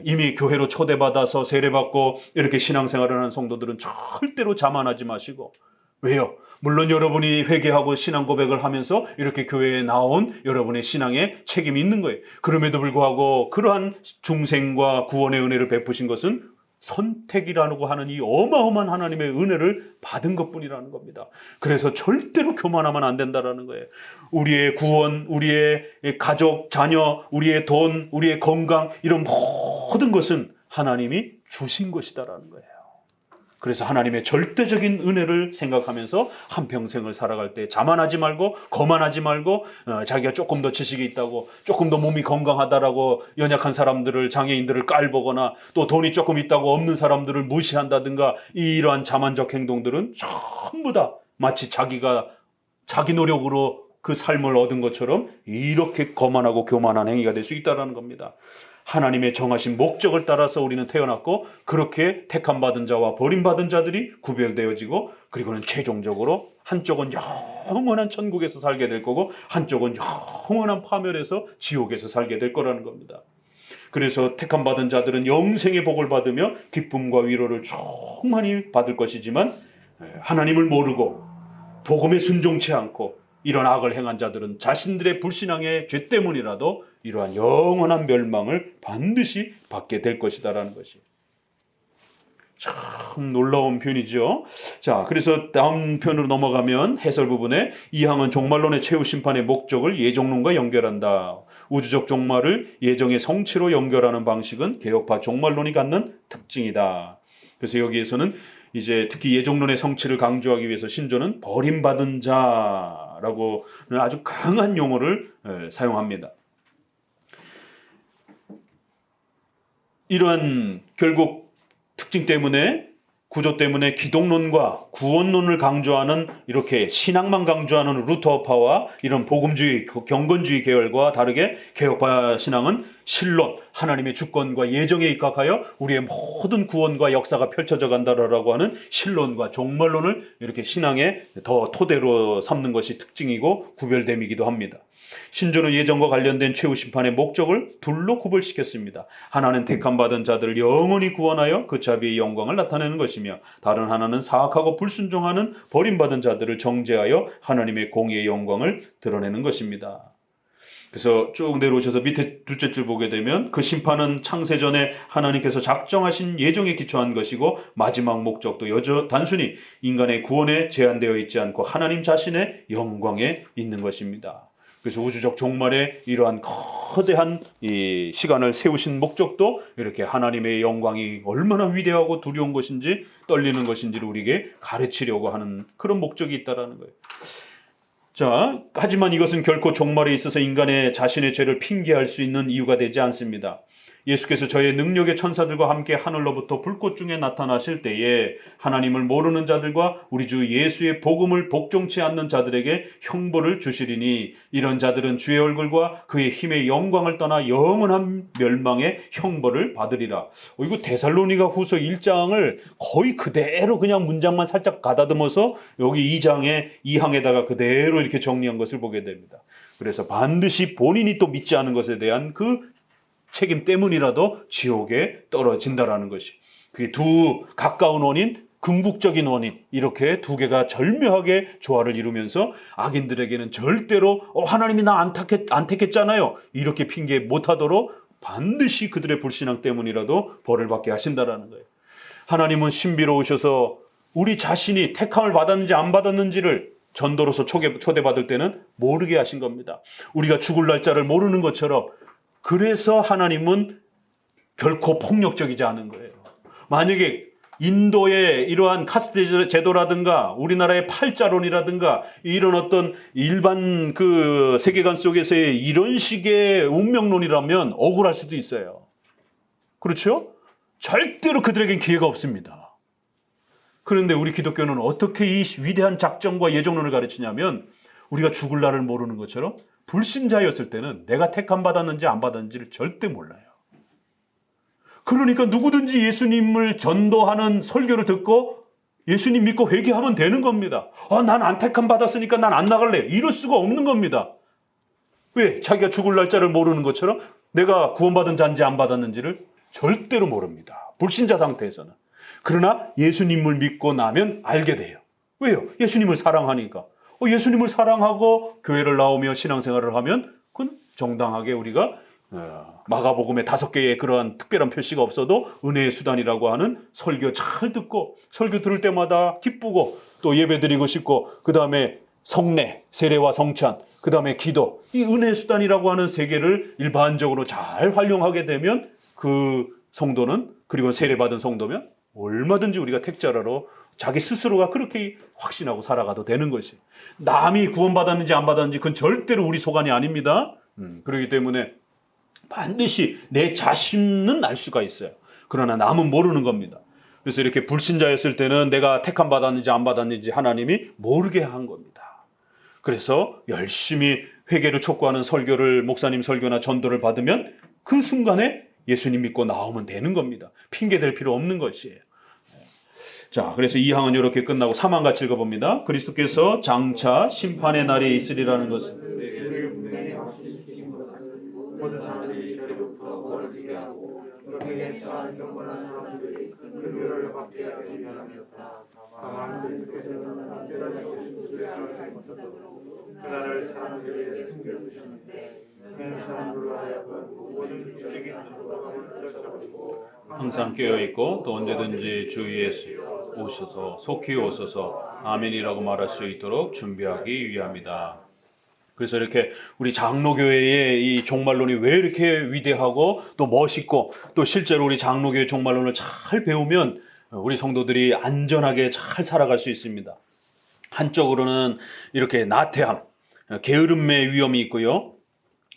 이미 교회로 초대받아서 세례받고 이렇게 신앙생활을 하는 성도들은 절대로 자만하지 마시고. 왜요? 물론 여러분이 회개하고 신앙 고백을 하면서 이렇게 교회에 나온 여러분의 신앙에 책임이 있는 거예요. 그럼에도 불구하고 그러한 중생과 구원의 은혜를 베푸신 것은 선택이라고 하는 이 어마어마한 하나님의 은혜를 받은 것뿐이라는 겁니다. 그래서 절대로 교만하면 안 된다라는 거예요. 우리의 구원, 우리의 가족, 자녀, 우리의 돈, 우리의 건강, 이런 모든 것은 하나님이 주신 것이다라는 거예요. 그래서 하나님의 절대적인 은혜를 생각하면서 한평생을 살아갈 때 자만하지 말고 거만하지 말고, 자기가 조금 더 지식이 있다고, 조금 더 몸이 건강하다라고 연약한 사람들을, 장애인들을 깔보거나, 또 돈이 조금 있다고 없는 사람들을 무시한다든가, 이러한 자만적 행동들은 전부 다 마치 자기가 자기 노력으로 그 삶을 얻은 것처럼 이렇게 거만하고 교만한 행위가 될 수 있다는 겁니다. 하나님의 정하신 목적을 따라서 우리는 태어났고, 그렇게 택함받은 자와 버림받은 자들이 구별되어지고, 그리고는 최종적으로 한쪽은 영원한 천국에서 살게 될 거고, 한쪽은 영원한 파멸에서 지옥에서 살게 될 거라는 겁니다. 그래서 택함받은 자들은 영생의 복을 받으며 기쁨과 위로를 충만히 받을 것이지만, 하나님을 모르고 복음에 순종치 않고 이런 악을 행한 자들은 자신들의 불신앙의 죄 때문이라도 이러한 영원한 멸망을 반드시 받게 될 것이다라는 것이 참 놀라운 표현이죠. 자, 그래서 다음 편으로 넘어가면 해설 부분에 이 항은 종말론의 최후 심판의 목적을 예정론과 연결한다. 우주적 종말을 예정의 성취로 연결하는 방식은 개혁파 종말론이 갖는 특징이다. 그래서 여기에서는 이제 특히 예정론의 성취를 강조하기 위해서 신조는 버림받은 자라고는 아주 강한 용어를 사용합니다. 이러한 결국 특징 때문에, 구조 때문에 기독론과 구원론을 강조하는, 이렇게 신앙만 강조하는 루터파와 이런 복음주의, 경건주의 계열과 다르게 개혁파 신앙은 신론, 하나님의 주권과 예정에 입각하여 우리의 모든 구원과 역사가 펼쳐져 간다라고 하는 신론과 종말론을 이렇게 신앙의 더 토대로 삼는 것이 특징이고 구별됨이기도 합니다. 신조는 예정과 관련된 최후 심판의 목적을 둘로 구별시켰습니다. 하나는 택함받은 자들을 영원히 구원하여 그 자비의 영광을 나타내는 것이며, 다른 하나는 사악하고 불순종하는 버림받은 자들을 정죄하여 하나님의 공의의 영광을 드러내는 것입니다. 그래서 쭉 내려오셔서 밑에 둘째 줄 보게 되면, 그 심판은 창세전에 하나님께서 작정하신 예정에 기초한 것이고, 마지막 목적도 단순히 인간의 구원에 제한되어 있지 않고 하나님 자신의 영광에 있는 것입니다. 그래서 우주적 종말에 이러한 거대한 이 시간을 세우신 목적도 이렇게 하나님의 영광이 얼마나 위대하고 두려운 것인지, 떨리는 것인지를 우리에게 가르치려고 하는 그런 목적이 있다는 거예요. 자, 하지만 이것은 결코 종말에 있어서 인간의 자신의 죄를 핑계할 수 있는 이유가 되지 않습니다. 예수께서 저의 능력의 천사들과 함께 하늘로부터 불꽃 중에 나타나실 때에 하나님을 모르는 자들과 우리 주 예수의 복음을 복종치 않는 자들에게 형벌을 주시리니 이런 자들은 주의 얼굴과 그의 힘의 영광을 떠나 영원한 멸망의 형벌을 받으리라. 이거 데살로니가 후서 1장을 거의 그대로 그냥 문장만 살짝 가다듬어서 여기 2장의 2항에다가 그대로 이렇게 정리한 것을 보게 됩니다. 그래서 반드시 본인이 또 믿지 않은 것에 대한 그 책임 때문이라도 지옥에 떨어진다라는 것이, 그게 두 가까운 원인, 궁극적인 원인, 이렇게 두 개가 절묘하게 조화를 이루면서 악인들에게는 절대로 하나님이 나 안 택했잖아요 이렇게 핑계 못하도록 반드시 그들의 불신앙 때문이라도 벌을 받게 하신다라는 거예요. 하나님은 신비로우셔서 우리 자신이 택함을 받았는지 안 받았는지를 전도로서 초대받을 때는 모르게 하신 겁니다. 우리가 죽을 날짜를 모르는 것처럼. 그래서 하나님은 결코 폭력적이지 않은 거예요. 만약에 인도의 이러한 카스트 제도라든가 우리나라의 팔자론이라든가 이런 어떤 일반 그 세계관 속에서의 이런 식의 운명론이라면 억울할 수도 있어요. 그렇죠? 절대로 그들에겐 기회가 없습니다. 그런데 우리 기독교는 어떻게 이 위대한 작정과 예정론을 가르치냐면 우리가 죽을 날을 모르는 것처럼 불신자였을 때는 내가 택함 받았는지 안 받았는지를 절대 몰라요. 그러니까 누구든지 예수님을 전도하는 설교를 듣고 예수님 믿고 회개하면 되는 겁니다. 난 안 택함 받았으니까 난 안 나갈래. 이럴 수가 없는 겁니다. 왜? 자기가 죽을 날짜를 모르는 것처럼 내가 구원받은 자인지 안 받았는지를 절대로 모릅니다. 불신자 상태에서는. 그러나 예수님을 믿고 나면 알게 돼요. 왜요? 예수님을 사랑하니까. 예수님을 사랑하고 교회를 나오며 신앙생활을 하면 그건 정당하게 우리가 마가복음에 5개의 그러한 특별한 표시가 없어도 은혜의 수단이라고 하는 설교 잘 듣고 설교 들을 때마다 기쁘고 또 예배드리고 싶고 그 다음에 성례, 세례와 성찬, 그 다음에 기도, 이 은혜의 수단이라고 하는 3개를 일반적으로 잘 활용하게 되면 그 성도는, 그리고 세례받은 성도면 얼마든지 우리가 택자라로 자기 스스로가 그렇게 확신하고 살아가도 되는 것이에요. 남이 구원받았는지 안 받았는지 그건 절대로 우리 소관이 아닙니다. 그렇기 때문에 반드시 내 자신은 알 수가 있어요. 그러나 남은 모르는 겁니다. 그래서 이렇게 불신자였을 때는 내가 택함 받았는지 안 받았는지 하나님이 모르게 한 겁니다. 그래서 열심히 회개를 촉구하는 설교를, 목사님 설교나 전도를 받으면 그 순간에 예수님 믿고 나오면 되는 겁니다. 핑계 댈 필요 없는 것이에요. 자, 그래서 2항은 이렇게 끝나고 3항 같이 읽어봅니다. 그리스도께서 장차 심판의 날이 있으리라는 것은 모든 사람들이 저리로부터 멀어지게 하고 그렇게 처한 경건한 사람들이 큰 류를 받게 하게 되었다. 다만 그리스도께서는 언제든지 수술할 것으로 그날을 사람들에게 숨겨두셨는데 그런 사람들로 하여금 모든 육적인 눈동을 떨쳐버리고 항상 깨어있고 또 언제든지 주 예수 오셔서 속히 오셔서 아멘이라고 말할 수 있도록 준비하기 위함이다. 그래서 이렇게 우리 장로교회의 이 종말론이 왜 이렇게 위대하고 또 멋있고 또 실제로 우리 장로교회 종말론을 잘 배우면 우리 성도들이 안전하게 잘 살아갈 수 있습니다. 한쪽으로는 이렇게 나태함, 게으름의 위험이 있고요.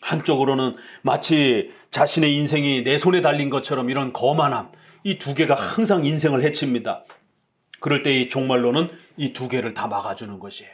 한쪽으로는 마치 자신의 인생이 내 손에 달린 것처럼 이런 거만함, 이 2개가 항상 인생을 해칩니다. 그럴 때 이 종말론은 이 2개를 다 막아주는 것이에요.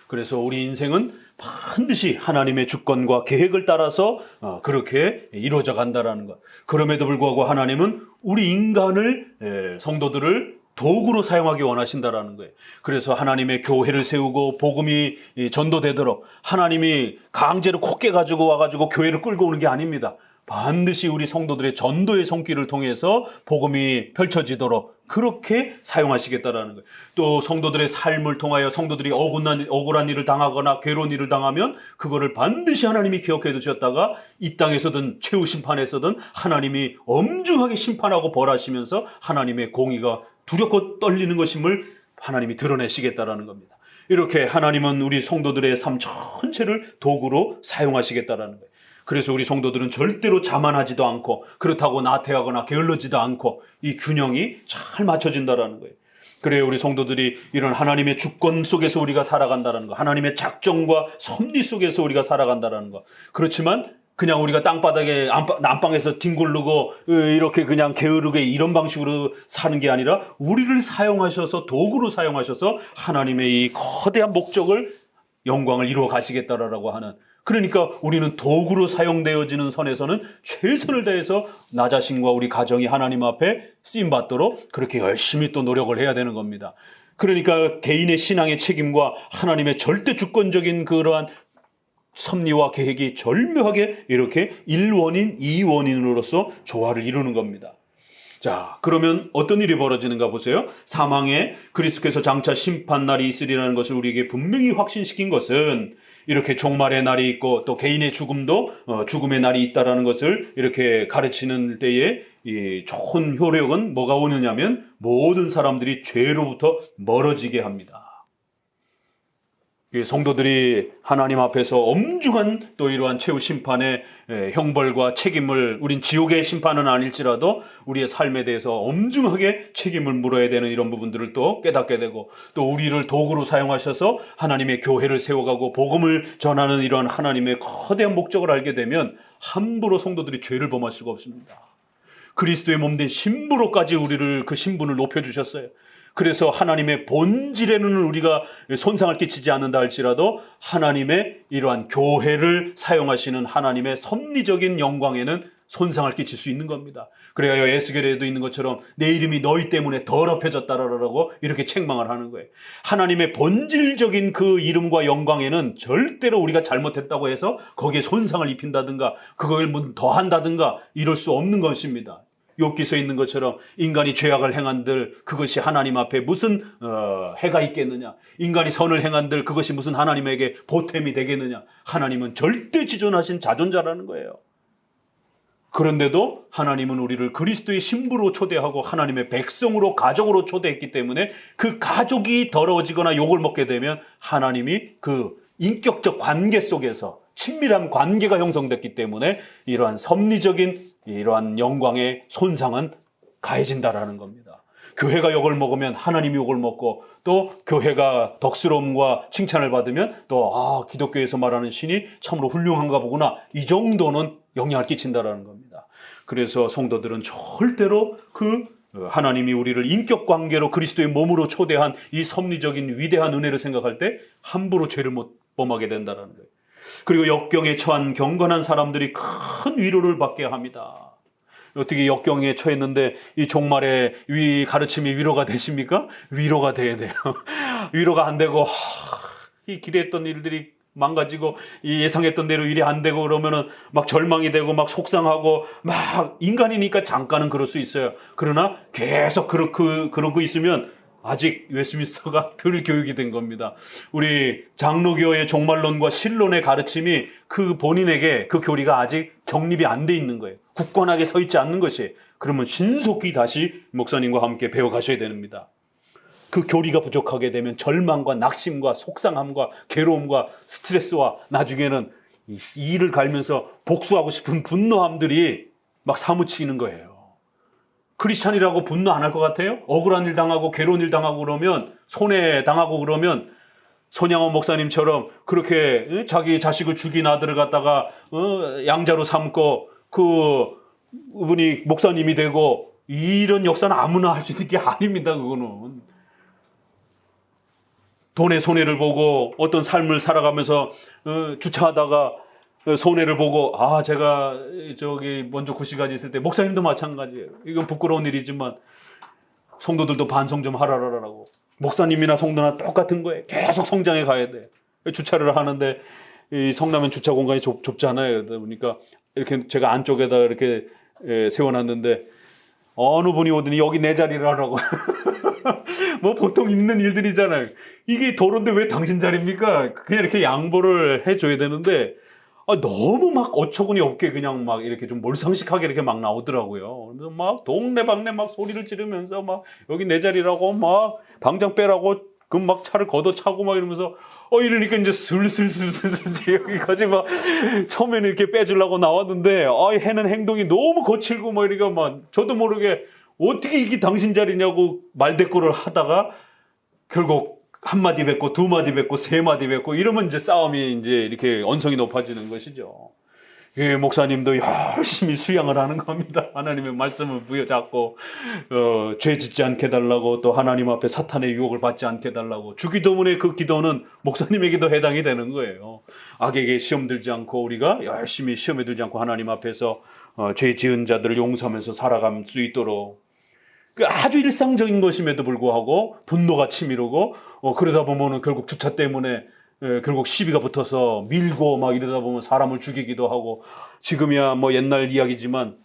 그래서 우리 인생은 반드시 하나님의 주권과 계획을 따라서 그렇게 이루어져 간다라는 것. 그럼에도 불구하고 하나님은 우리 인간을, 성도들을 도구로 사용하기 원하신다라는 거예요. 그래서 하나님의 교회를 세우고 복음이 전도되도록 하나님이 강제로 콧게 가지고 와가지고 교회를 끌고 오는 게 아닙니다. 반드시 우리 성도들의 전도의 손길을 통해서 복음이 펼쳐지도록 그렇게 사용하시겠다라는 거예요. 또 성도들의 삶을 통하여 성도들이 억울한 일을 당하거나 괴로운 일을 당하면 그거를 반드시 하나님이 기억해 두셨다가 이 땅에서든 최후 심판에서든 하나님이 엄중하게 심판하고 벌하시면서 하나님의 공의가 두렵고 떨리는 것임을 하나님이 드러내시겠다라는 겁니다. 이렇게 하나님은 우리 성도들의 삶 전체를 도구로 사용하시겠다라는 거예요. 그래서 우리 성도들은 절대로 자만하지도 않고 그렇다고 나태하거나 게을러지도 않고 이 균형이 잘 맞춰진다라는 거예요. 그래야 우리 성도들이 이런 하나님의 주권 속에서 우리가 살아간다는 거, 하나님의 작정과 섭리 속에서 우리가 살아간다는 거. 그렇지만 그냥 우리가 땅바닥에 안방에서 뒹굴르고 이렇게 그냥 게으르게 이런 방식으로 사는 게 아니라 우리를 사용하셔서 도구로 사용하셔서 하나님의 이 거대한 목적을 영광을 이루어 가시겠다라고 하는, 그러니까 우리는 도구로 사용되어지는 선에서는 최선을 다해서 나 자신과 우리 가정이 하나님 앞에 쓰임 받도록 그렇게 열심히 또 노력을 해야 되는 겁니다. 그러니까 개인의 신앙의 책임과 하나님의 절대 주권적인 그러한 섭리와 계획이 절묘하게 이렇게 1원인 2원인으로서 조화를 이루는 겁니다. 자, 그러면 어떤 일이 벌어지는가 보세요. 사망에 그리스도께서 장차 심판날이 있으리라는 것을 우리에게 분명히 확신시킨 것은 이렇게 종말의 날이 있고 또 개인의 죽음도 죽음의 날이 있다라는 것을 이렇게 가르치는 때에 이 좋은 효력은 뭐가 오느냐면 모든 사람들이 죄로부터 멀어지게 합니다. 성도들이 하나님 앞에서 엄중한 또 이러한 최후 심판의 형벌과 책임을, 우린 지옥의 심판은 아닐지라도 우리의 삶에 대해서 엄중하게 책임을 물어야 되는 이런 부분들을 또 깨닫게 되고, 또 우리를 도구로 사용하셔서 하나님의 교회를 세워가고 복음을 전하는 이러한 하나님의 거대한 목적을 알게 되면 함부로 성도들이 죄를 범할 수가 없습니다. 그리스도의 몸된 신부로까지 우리를 그 신분을 높여주셨어요. 그래서 하나님의 본질에는 우리가 손상을 끼치지 않는다 할지라도 하나님의 이러한 교회를 사용하시는 하나님의 섭리적인 영광에는 손상을 끼칠 수 있는 겁니다. 그래야 에스겔에도 있는 것처럼 내 이름이 너희 때문에 더럽혀졌다라고 이렇게 책망을 하는 거예요. 하나님의 본질적인 그 이름과 영광에는 절대로 우리가 잘못했다고 해서 거기에 손상을 입힌다든가 그걸 더한다든가 이럴 수 없는 것입니다. 욥기서에 있는 것처럼 인간이 죄악을 행한들 그것이 하나님 앞에 무슨 해가 있겠느냐, 인간이 선을 행한들 그것이 무슨 하나님에게 보탬이 되겠느냐. 하나님은 절대 지존하신 자존자라는 거예요. 그런데도 하나님은 우리를 그리스도의 신부로 초대하고 하나님의 백성으로, 가족으로 초대했기 때문에 그 가족이 더러워지거나 욕을 먹게 되면 하나님이 그 인격적 관계 속에서 친밀한 관계가 형성됐기 때문에 이러한 섭리적인 이러한 영광의 손상은 가해진다라는 겁니다. 교회가 욕을 먹으면 하나님이 욕을 먹고, 또 교회가 덕스러움과 칭찬을 받으면 또 기독교에서 말하는 신이 참으로 훌륭한가 보구나, 이 정도는 영향을 끼친다라는 겁니다. 그래서 성도들은 절대로 그 하나님이 우리를 인격 관계로 그리스도의 몸으로 초대한 이 섭리적인 위대한 은혜를 생각할 때 함부로 죄를 못 범하게 된다는 거예요. 그리고 역경에 처한 경건한 사람들이 큰 위로를 받게 합니다. 어떻게 역경에 처했는데 이 종말의 가르침이 위로가 되십니까? 위로가 돼야 돼요. 위로가 안 되고 이 기대했던 일들이 망가지고 이 예상했던 대로 일이 안 되고 그러면은 막 절망이 되고 막 속상하고, 막 인간이니까 잠깐은 그럴 수 있어요. 그러나 계속 그러고 있으면 아직 웨스민스터가 덜 교육이 된 겁니다. 우리 장로교의 종말론과 신론의 가르침이 그 본인에게 그 교리가 아직 정립이 안 돼 있는 거예요. 굳건하게 서 있지 않는 것이. 그러면 신속히 다시 목사님과 함께 배워가셔야 됩니다. 그 교리가 부족하게 되면 절망과 낙심과 속상함과 괴로움과 스트레스와 나중에는 이 일을 갈면서 복수하고 싶은 분노함들이 막 사무치는 거예요. 크리스찬이라고 분노 안 할 것 같아요? 억울한 일 당하고 괴로운 일 당하고 그러면, 손해 당하고 그러면 손양원 목사님처럼 그렇게 자기 자식을 죽인 아들을 갖다가 양자로 삼고 그분이 목사님이 되고, 이런 역사는 아무나 할 수 있는 게 아닙니다. 그거는 돈의 손해를 보고 어떤 삶을 살아가면서 주차하다가 손해를 보고, 제가 먼저 구시가지 있을 때, 목사님도 마찬가지예요. 이건 부끄러운 일이지만 성도들도 반성 좀 하라라고. 목사님이나 성도나 똑같은 거예요. 계속 성장해 가야 돼. 주차를 하는데 이 성남엔 주차 공간이 좁잖아요. 그러다 보니까 이렇게 제가 안쪽에다 이렇게 세워놨는데 어느 분이 오더니 여기 내 자리라고. 뭐 보통 있는 일들이잖아요. 이게 도로인데 왜 당신 자리입니까? 그냥 이렇게 양보를 해줘야 되는데 너무 막 어처구니 없게 그냥 막 이렇게 좀 몰상식하게 이렇게 막 나오더라고요. 그래서 막 동네방네 막 소리를 지르면서 막 여기 내 자리라고 막 당장 빼라고 그 막 차를 걷어차고 막 이러면서 이러니까 이제 슬슬슬슬 이제 여기까지 막 처음에는 이렇게 빼주려고 나왔는데 해는 행동이 너무 거칠고 막 이러니까 막 저도 모르게 어떻게 이게 당신 자리냐고 말대꾸를 하다가 결국 한 마디 뱉고 두 마디 뱉고 세 마디 뱉고 이러면 이제 싸움이 이제 이렇게 언성이 높아지는 것이죠. 예, 목사님도 열심히 수양을 하는 겁니다. 하나님의 말씀을 부여잡고 죄 짓지 않게 해달라고, 또 하나님 앞에 사탄의 유혹을 받지 않게 해달라고. 주기도문의 그 기도는 목사님에게도 해당이 되는 거예요. 악에게 시험 들지 않고, 우리가 열심히 시험에 들지 않고 하나님 앞에서 죄 지은 자들을 용서하면서 살아갈 수 있도록. 그 아주 일상적인 것임에도 불구하고 분노가 치밀고, 그러다 보면은 결국 주차 때문에 결국 시비가 붙어서 밀고 막 이러다 보면 사람을 죽이기도 하고. 지금이야 뭐 옛날 이야기지만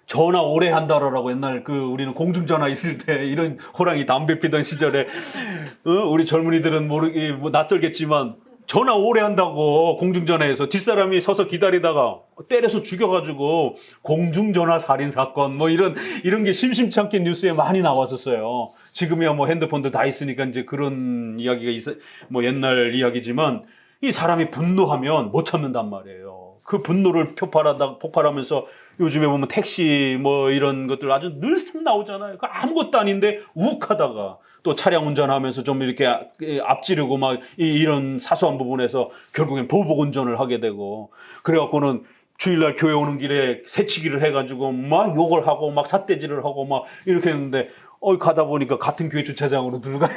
전화 오래 한다라고, 옛날 우리는 공중전화 있을 때 이런 호랑이 담배 피던 시절에 우리 젊은이들은 뭐 낯설겠지만 전화 오래 한다고 공중전화에서 뒷사람이 서서 기다리다가 때려서 죽여가지고 공중전화 살인 사건 뭐 이런 게 심심치 않게 뉴스에 많이 나왔었어요. 지금이야 뭐 핸드폰도 다 있으니까 이제 그런 이야기가 뭐 옛날 이야기지만, 이 사람이 분노하면 못 참는단 말이에요. 그 분노를 폭발하면서 요즘에 보면 택시 뭐 이런 것들 아주 늘상 나오잖아요. 그 아무것도 아닌데 욱하다가 또 차량 운전하면서 좀 이렇게 앞지르고 막 이런 사소한 부분에서 결국엔 보복 운전을 하게 되고, 그래갖고는 주일날 교회 오는 길에 새치기를 해가지고 막 욕을 하고 막 삿대질을 하고 막 이렇게 했는데, 가다 보니까 같은 교회 주차장으로 들어가요.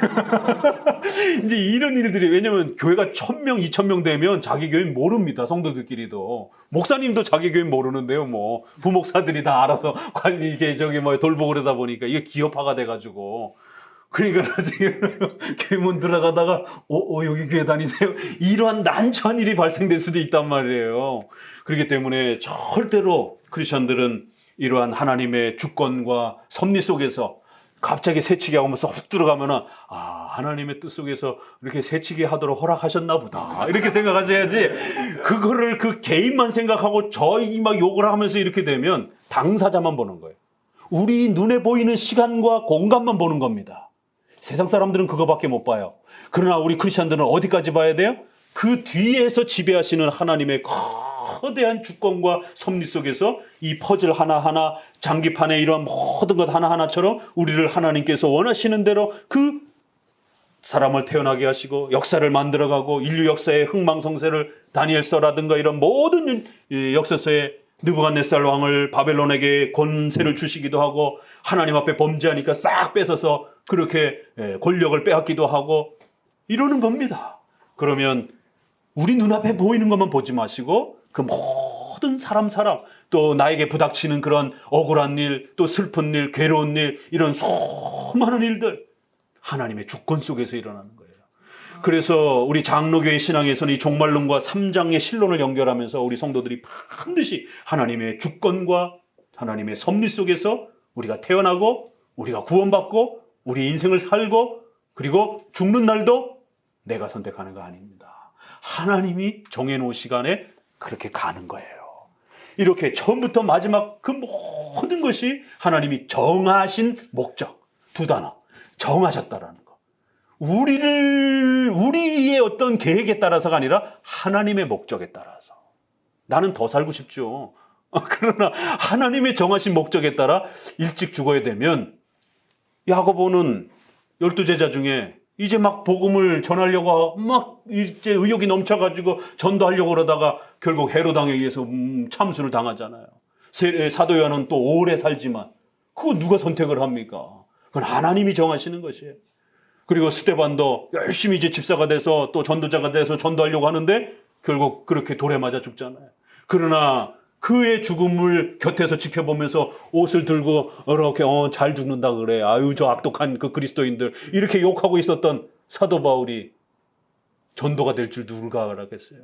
이제 이런 일들이, 왜냐면 교회가 1000명, 2000명 되면 자기 교회 모릅니다. 성도들끼리도. 목사님도 자기 교회 모르는데요. 뭐 부목사들이 다 알아서 관리, 이게 뭐 돌보고 그러다 보니까 이게 기업화가 돼가지고. 그러니까 나중에 교회 문 들어가다가 여기 교회 다니세요? 이러한 난처한 일이 발생될 수도 있단 말이에요. 그렇기 때문에 절대로 크리스천들은 이러한 하나님의 주권과 섭리 속에서 갑자기 새치기 하면서 훅 들어가면은, 하나님의 뜻 속에서 이렇게 새치기 하도록 허락하셨나 보다, 이렇게 생각하셔야지, 그거를 그 개인만 생각하고 저희 막 욕을 하면서 이렇게 되면 당사자만 보는 거예요. 우리 눈에 보이는 시간과 공간만 보는 겁니다. 세상 사람들은 그거밖에 못 봐요. 그러나 우리 크리스천들은 어디까지 봐야 돼요? 그 뒤에서 지배하시는 하나님의 거대한 주권과 섭리 속에서 이 퍼즐 하나하나, 장기판에 이러한 모든 것 하나하나처럼 우리를 하나님께서 원하시는 대로 그 사람을 태어나게 하시고 역사를 만들어가고, 인류 역사의 흥망성쇠를 다니엘서라든가 이런 모든 역사서에 느부갓네살 왕을 바벨론에게 권세를 주시기도 하고, 하나님 앞에 범죄하니까 싹 뺏어서 그렇게 권력을 빼앗기도 하고 이러는 겁니다. 그러면 우리 눈앞에 보이는 것만 보지 마시고, 그 모든 사람 또 나에게 부닥치는 그런 억울한 일, 또 슬픈 일, 괴로운 일, 이런 수많은 일들, 하나님의 주권 속에서 일어나는 거예요. 그래서 우리 장로교회 신앙에서는 이 종말론과 3장의 신론을 연결하면서 우리 성도들이 반드시 하나님의 주권과 하나님의 섭리 속에서 우리가 태어나고, 우리가 구원받고, 우리 인생을 살고, 그리고 죽는 날도 내가 선택하는 거 아닙니다. 하나님이 정해놓은 시간에 그렇게 가는 거예요. 이렇게 처음부터 마지막 그 모든 것이 하나님이 정하신 목적, 두 단어, 정하셨다라는 거. 우리의 어떤 계획에 따라서가 아니라 하나님의 목적에 따라서. 나는 더 살고 싶죠. 그러나 하나님의 정하신 목적에 따라 일찍 죽어야 되면, 야고보는 12제자 중에 이제 막 복음을 전하려고 막 이제 의욕이 넘쳐가지고 전도하려고 그러다가 결국 헤로당에 의해서 참수를 당하잖아요. 사도 요한은 또 오래 살지만 그거 누가 선택을 합니까? 그건 하나님이 정하시는 것이에요. 그리고 스데반도 열심히 이제 집사가 돼서 또 전도자가 돼서 전도하려고 하는데 결국 그렇게 돌에 맞아 죽잖아요. 그러나 그의 죽음을 곁에서 지켜보면서 옷을 들고 이렇게 잘 죽는다 그래, 아유 저 악독한 그 그리스도인들, 이렇게 욕하고 있었던 사도 바울이 전도가 될 줄 누가 알았겠어요.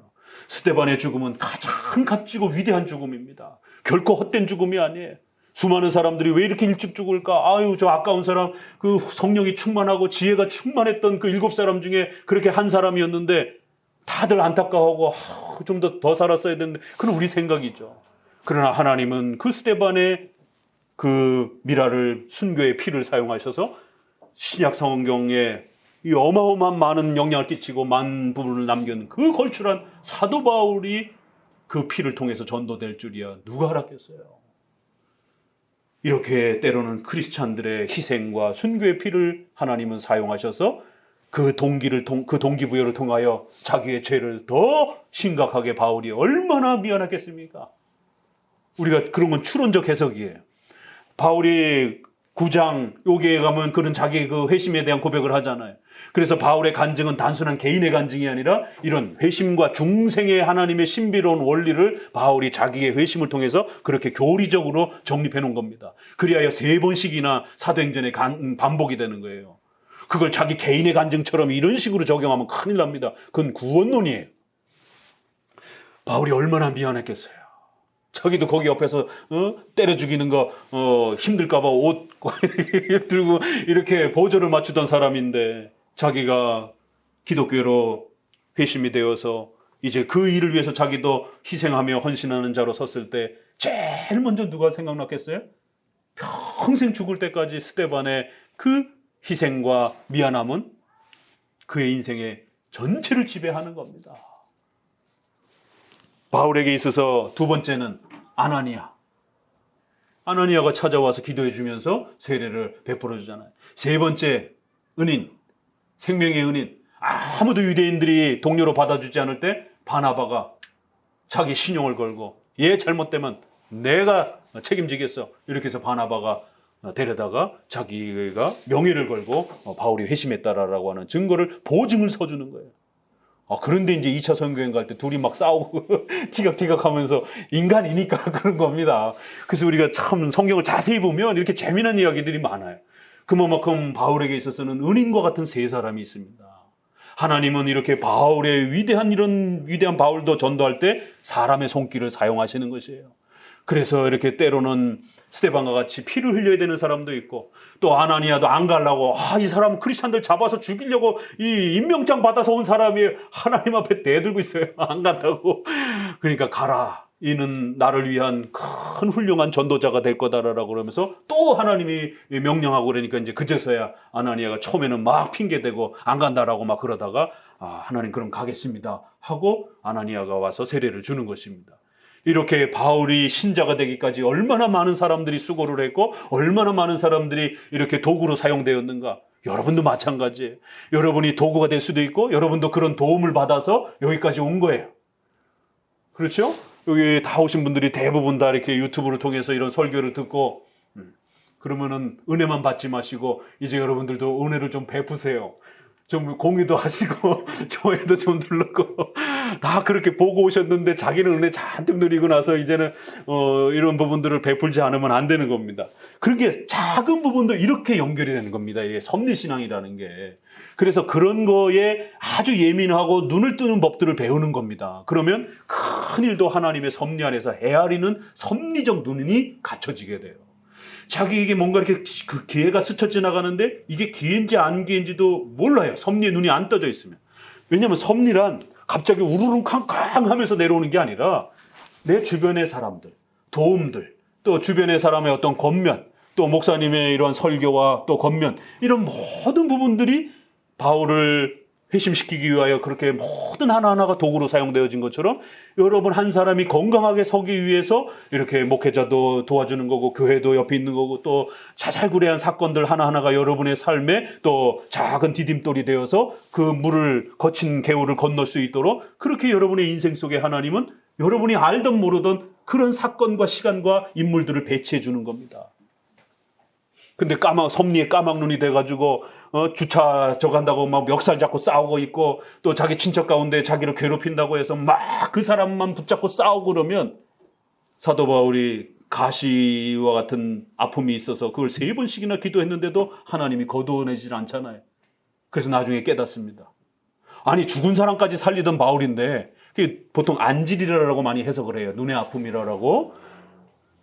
스데반의 죽음은 가장 값지고 위대한 죽음입니다. 결코 헛된 죽음이 아니에요. 수많은 사람들이 왜 이렇게 일찍 죽을까? 아유 저 아까운 사람, 그 성령이 충만하고 지혜가 충만했던 그 7사람 중에 그렇게 한 사람이었는데 다들 안타까워하고 좀 더 살았어야 되는데, 그건 우리 생각이죠. 그러나 하나님은 그 스데반의 그 미라를, 순교의 피를 사용하셔서 신약 성경에 이 어마어마한 많은 영향을 끼치고 많은 부분을 남긴 그 걸출한 사도 바울이 그 피를 통해서 전도될 줄이야 누가 알았겠어요. 이렇게 때로는 크리스찬들의 희생과 순교의 피를 하나님은 사용하셔서 그 동기부여를 통하여 자기의 죄를 더 심각하게 바울이 얼마나 미안하겠습니까? 우리가 그런 건 추론적 해석이에요. 바울이 9장 여기에 가면 그런 자기 그 회심에 대한 고백을 하잖아요. 그래서 바울의 간증은 단순한 개인의 간증이 아니라 이런 회심과 중생의 하나님의 신비로운 원리를 바울이 자기의 회심을 통해서 그렇게 교리적으로 정립해 놓은 겁니다. 그리하여 3번씩이나 사도행전에 반복이 되는 거예요. 그걸 자기 개인의 간증처럼 이런 식으로 적용하면 큰일 납니다. 그건 구원론이에요. 바울이 얼마나 미안했겠어요. 자기도 거기 옆에서 때려 죽이는 거 힘들까 봐 옷 들고 이렇게 보조를 맞추던 사람인데 자기가 기독교로 회심이 되어서 이제 그 일을 위해서 자기도 희생하며 헌신하는 자로 섰을 때 제일 먼저 누가 생각났겠어요? 평생 죽을 때까지 스데반의 그 희생과 미안함은 그의 인생의 전체를 지배하는 겁니다. 바울에게 있어서 두 번째는 아나니아가 찾아와서 기도해 주면서 세례를 베풀어 주잖아요. 세 번째 은인, 생명의 은인, 아무도 유대인들이 동료로 받아주지 않을 때 바나바가 자기 신용을 걸고 얘 잘못되면 내가 책임지겠어. 이렇게 해서 바나바가 데려다가 자기가 명예를 걸고 바울이 회심했다라고 하는 증거를 보증을 서주는 거예요. 그런데 이제 2차 선교행 갈 때 둘이 막 싸우고 티격태격 하면서 인간이니까 그런 겁니다. 그래서 우리가 참 성경을 자세히 보면 이렇게 재미난 이야기들이 많아요. 그만큼 바울에게 있어서는 은인과 같은 세 사람이 있습니다. 하나님은 이렇게 바울의 이런 위대한 바울도 전도할 때 사람의 손길을 사용하시는 것이에요. 그래서 이렇게 때로는 스데반과 같이 피를 흘려야 되는 사람도 있고 또 아나니아도 안 가려고 이 사람 크리스찬들 잡아서 죽이려고 이 임명장 받아서 온 사람이 하나님 앞에 대들고 있어요. 안 간다고. 그러니까 가라. 이는 나를 위한 큰 훌륭한 전도자가 될 거다라고 그러면서 또 하나님이 명령하고 그러니까 이제 그제서야 아나니아가 처음에는 막 핑계대고 안 간다라고 막 그러다가 하나님 그럼 가겠습니다 하고 아나니아가 와서 세례를 주는 것입니다. 이렇게 바울이 신자가 되기까지 얼마나 많은 사람들이 수고를 했고 얼마나 많은 사람들이 이렇게 도구로 사용되었는가. 여러분도 마찬가지예요. 여러분이 도구가 될 수도 있고 여러분도 그런 도움을 받아서 여기까지 온 거예요. 그렇죠? 여기 다 오신 분들이 대부분 다 이렇게 유튜브를 통해서 이런 설교를 듣고 그러면은 은혜만 받지 마시고 이제 여러분들도 은혜를 좀 베푸세요. 좀 공유도 하시고 좋아요도 좀 누르고 다 그렇게 보고 오셨는데 자기는 은혜 잔뜩 누리고 나서 이제는 이런 부분들을 베풀지 않으면 안 되는 겁니다. 그렇게 작은 부분도 이렇게 연결이 되는 겁니다. 이게 섭리신앙이라는 게. 그래서 그런 거에 아주 예민하고 눈을 뜨는 법들을 배우는 겁니다. 그러면 큰 일도 하나님의 섭리 안에서 헤아리는 섭리적 눈이 갖춰지게 돼요. 자기에게 뭔가 이렇게 그 기회가 스쳐 지나가는데 이게 기회인지 안 기회인지도 몰라요. 섭리의 눈이 안 떠져 있으면. 왜냐하면 섭리란 갑자기 우르릉 캉캉 하면서 내려오는 게 아니라 내 주변의 사람들, 도움들, 또 주변의 사람의 어떤 권면, 또 목사님의 이러한 설교와 또 권면 이런 모든 부분들이 바울을 회심시키기 위하여 그렇게 모든 하나하나가 도구로 사용되어진 것처럼 여러분 한 사람이 건강하게 서기 위해서 이렇게 목회자도 도와주는 거고 교회도 옆에 있는 거고 또 자잘구레한 사건들 하나하나가 여러분의 삶에 또 작은 디딤돌이 되어서 그 물을 거친 개울을 건널 수 있도록 그렇게 여러분의 인생 속에 하나님은 여러분이 알던 모르던 그런 사건과 시간과 인물들을 배치해 주는 겁니다. 근데 섭리에 까막눈이 돼가지고 주차 저간다고 막 멱살 잡고 싸우고 있고 또 자기 친척 가운데 자기를 괴롭힌다고 해서 막 그 사람만 붙잡고 싸우고 그러면 사도 바울이 가시와 같은 아픔이 있어서 그걸 3번씩이나 기도했는데도 하나님이 거두어내질 않잖아요. 그래서 나중에 깨닫습니다. 아니 죽은 사람까지 살리던 바울인데 그게 보통 안질이라고 많이 해석을 해요. 눈의 아픔이라고.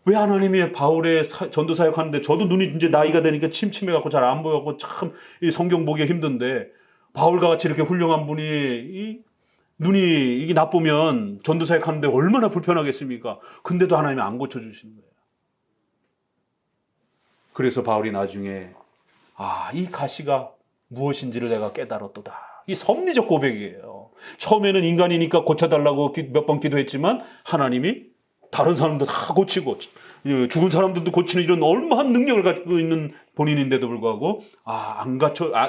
왜 하나님이 바울의 전도 사역하는데 저도 눈이 이제 나이가 되니까 침침해갖고 잘 안 보여갖고 참 이 성경 보기가 힘든데 바울과 같이 이렇게 훌륭한 분이 이 눈이 이게 나쁘면 전도 사역하는데 얼마나 불편하겠습니까? 근데도 하나님이 안 고쳐주시는 거예요. 그래서 바울이 나중에 이 가시가 무엇인지를 내가 깨달았도다. 이 섭리적 고백이에요. 처음에는 인간이니까 고쳐달라고 몇 번 기도했지만 하나님이 다른 사람도 다 고치고 죽은 사람들도 고치는 이런 얼마한 능력을 가지고 있는 본인인데도 불구하고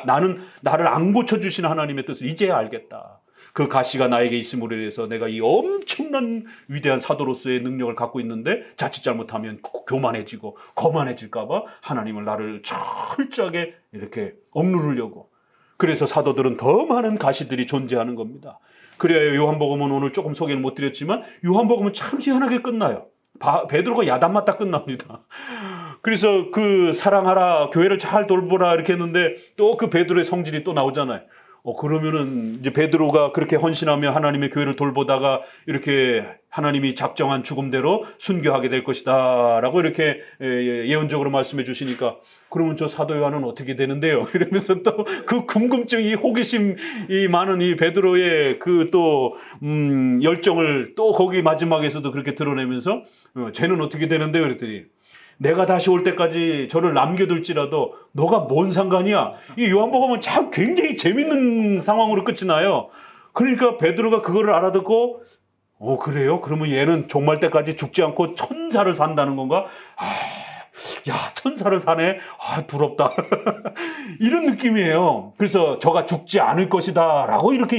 나는 나를 안 고쳐주시는 하나님의 뜻을 이제야 알겠다. 그 가시가 나에게 있음으로 인해서 내가 이 엄청난 위대한 사도로서의 능력을 갖고 있는데 자칫 잘못하면 교만해지고 거만해질까 봐 하나님을 나를 철저하게 이렇게 억누르려고. 그래서 사도들은 더 많은 가시들이 존재하는 겁니다. 그래야 요한복음은 오늘 조금 소개를 못 드렸지만 요한복음은 참 희한하게 끝나요. 베드로가 야단 맞다 끝납니다. 그래서 그 사랑하라, 교회를 잘 돌보라 이렇게 했는데 또 그 베드로의 성질이 또 나오잖아요. 그러면은 이제 베드로가 그렇게 헌신하며 하나님의 교회를 돌보다가 이렇게 하나님이 작정한 죽음대로 순교하게 될 것이다라고 이렇게 예언적으로 말씀해 주시니까 그러면 저 사도 요한은 어떻게 되는데요? 이러면서 또 그 궁금증이 호기심이 많은 이 베드로의 그 또 열정을 또 거기 마지막에서도 그렇게 드러내면서 쟤는 어떻게 되는데요? 그랬더니 내가 다시 올 때까지 저를 남겨둘지라도 너가 뭔 상관이야. 이 요한복음은 참 굉장히 재밌는 상황으로 끝이 나요. 그러니까 베드로가 그거를 알아듣고 그래요? 그러면 얘는 종말 때까지 죽지 않고 천사를 산다는 건가? 야, 천사를 사네? 부럽다. 이런 느낌이에요. 그래서 저가 죽지 않을 것이다 라고 이렇게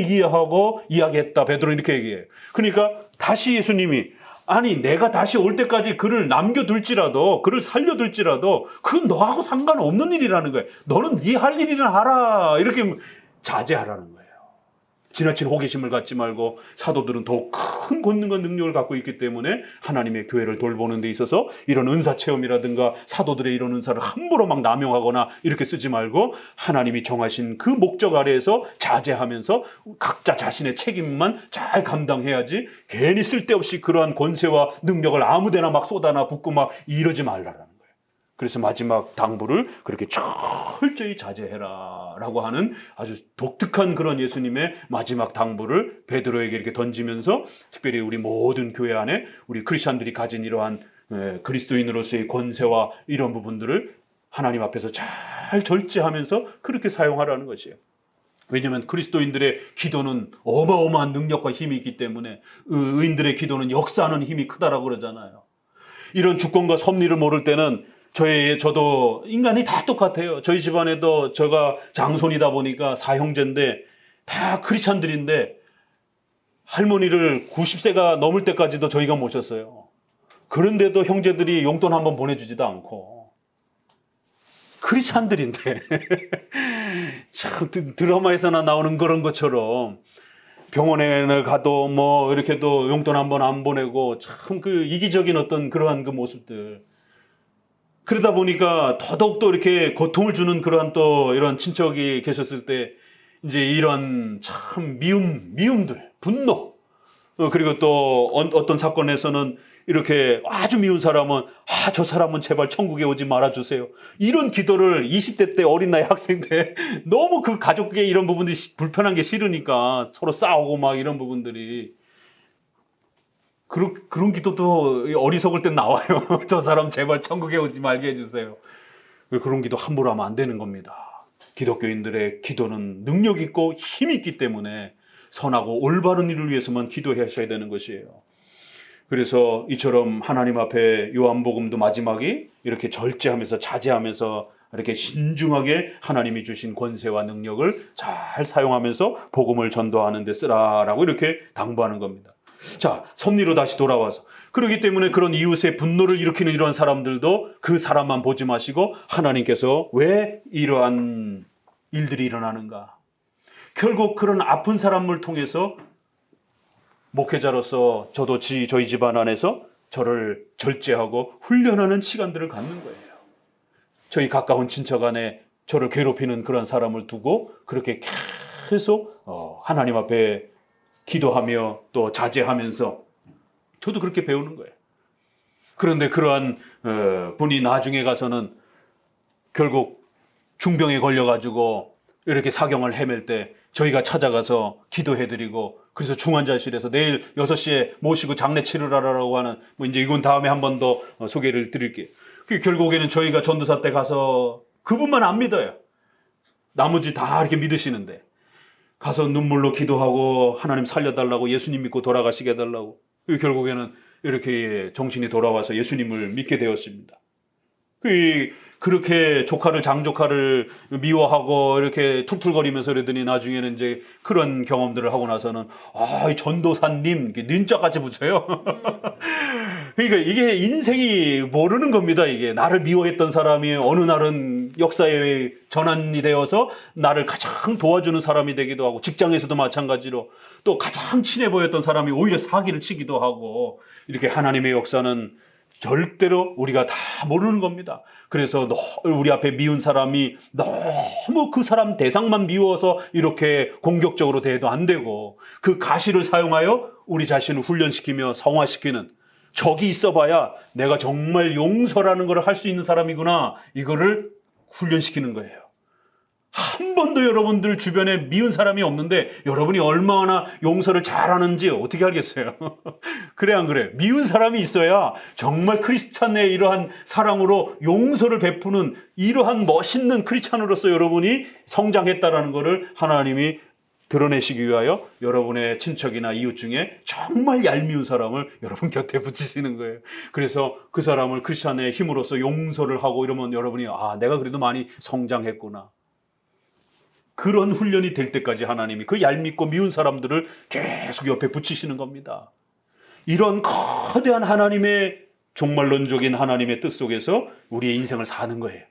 이야기했다. 베드로 이렇게 얘기해요. 그러니까 다시 예수님이 아니 내가 다시 올 때까지 그를 남겨둘지라도 그를 살려둘지라도 그건 너하고 상관없는 일이라는 거예요. 너는 네 할 일이나 하라 이렇게 자제하라는 거예요. 지나친 호기심을 갖지 말고 사도들은 더욱 큰 권능과 능력을 갖고 있기 때문에 하나님의 교회를 돌보는 데 있어서 이런 은사 체험이라든가 사도들의 이런 은사를 함부로 막 남용하거나 이렇게 쓰지 말고 하나님이 정하신 그 목적 아래에서 자제하면서 각자 자신의 책임만 잘 감당해야지 괜히 쓸데없이 그러한 권세와 능력을 아무데나 막 쏟아나 붓고 막 이러지 말라라는 거예요. 그래서 마지막 당부를 그렇게 철저히 자제해라 라고 하는 아주 독특한 그런 예수님의 마지막 당부를 베드로에게 이렇게 던지면서 특별히 우리 모든 교회 안에 우리 크리스찬들이 가진 이러한 그리스도인으로서의 권세와 이런 부분들을 하나님 앞에서 잘 절제하면서 그렇게 사용하라는 것이에요. 왜냐하면 그리스도인들의 기도는 어마어마한 능력과 힘이 있기 때문에 의인들의 기도는 역사하는 힘이 크다라고 그러잖아요. 이런 주권과 섭리를 모를 때는 저도 인간이 다 똑같아요. 저희 집안에도 제가 장손이다 보니까 사형제인데 다 크리스찬들인데 할머니를 90세가 넘을 때까지도 저희가 모셨어요. 그런데도 형제들이 용돈 한번 보내주지도 않고 크리스찬들인데 참 드라마에서나 나오는 그런 것처럼 병원에 가도 뭐 이렇게도 용돈 한번 안 보내고 참 그 이기적인 어떤 그러한 그 모습들. 그러다 보니까 더더욱더 이렇게 고통을 주는 그러한 또 이런 친척이 계셨을 때 이제 이런 참 미움들, 분노, 그리고 또 어떤 사건에서는 이렇게 아주 미운 사람은 저 사람은 제발 천국에 오지 말아주세요. 이런 기도를 20대 때 어린 나이 학생 때 너무 그 가족의 이런 부분들이 불편한 게 싫으니까 서로 싸우고 막 이런 부분들이 그런 기도도 어리석을 땐 나와요. 저 사람 제발 천국에 오지 말게 해주세요. 그런 기도 함부로 하면 안 되는 겁니다. 기독교인들의 기도는 능력 있고 힘이 있기 때문에 선하고 올바른 일을 위해서만 기도하셔야 되는 것이에요. 그래서 이처럼 하나님 앞에 요한복음도 마지막이 이렇게 절제하면서 자제하면서 이렇게 신중하게 하나님이 주신 권세와 능력을 잘 사용하면서 복음을 전도하는 데 쓰라라고 이렇게 당부하는 겁니다. 자, 섭리로 다시 돌아와서 그렇기 때문에 그런 이웃의 분노를 일으키는 이러한 사람들도 그 사람만 보지 마시고 하나님께서 왜 이러한 일들이 일어나는가? 결국 그런 아픈 사람을 통해서 목회자로서 저도 저희 집안 안에서 저를 절제하고 훈련하는 시간들을 갖는 거예요. 저희 가까운 친척 안에 저를 괴롭히는 그런 사람을 두고 그렇게 계속 하나님 앞에 기도하며 또 자제하면서 저도 그렇게 배우는 거예요. 그런데 그러한 분이 나중에 가서는 결국 중병에 걸려가지고 이렇게 사경을 헤맬 때 저희가 찾아가서 기도해드리고 그래서 중환자실에서 내일 6시에 모시고 장례 치르라라고 하는 이제 이건 다음에 한 번 더 소개를 드릴게요. 결국에는 저희가 전도사 때 가서 그분만 안 믿어요. 나머지 다 이렇게 믿으시는데 가서 눈물로 기도하고 하나님 살려달라고 예수님 믿고 돌아가시게 해달라고 결국에는 이렇게 정신이 돌아와서 예수님을 믿게 되었습니다. 그렇게 장조카를 미워하고 이렇게 툴툴거리면서 그러더니 나중에는 이제 그런 경험들을 하고 나서는 이 전도사님, 님자까지 붙여요. 그러니까 이게 인생이 모르는 겁니다. 이게 나를 미워했던 사람이 어느 날은 역사에 전환이 되어서 나를 가장 도와주는 사람이 되기도 하고, 직장에서도 마찬가지로 또 가장 친해 보였던 사람이 오히려 사기를 치기도 하고, 이렇게 하나님의 역사는 절대로 우리가 다 모르는 겁니다. 그래서 우리 앞에 미운 사람이 너무 그 사람 대상만 미워서 이렇게 공격적으로 대해도 안 되고, 그 가시를 사용하여 우리 자신을 훈련시키며 성화시키는, 적이 있어봐야 내가 정말 용서라는 걸 할 수 있는 사람이구나, 이거를 훈련시키는 거예요. 한 번도 여러분들 주변에 미운 사람이 없는데 여러분이 얼마나 용서를 잘하는지 어떻게 알겠어요? 그래 안 그래? 미운 사람이 있어야 정말 크리스찬의 이러한 사랑으로 용서를 베푸는 이러한 멋있는 크리스찬으로서 여러분이 성장했다라는 것을 하나님이 드러내시기 위하여 여러분의 친척이나 이웃 중에 정말 얄미운 사람을 여러분 곁에 붙이시는 거예요. 그래서 그 사람을 크리스찬의 힘으로써 용서를 하고 이러면 여러분이 내가 그래도 많이 성장했구나, 그런 훈련이 될 때까지 하나님이 그 얄밉고 미운 사람들을 계속 옆에 붙이시는 겁니다. 이런 거대한 하나님의 종말론적인 하나님의 뜻 속에서 우리의 인생을 사는 거예요.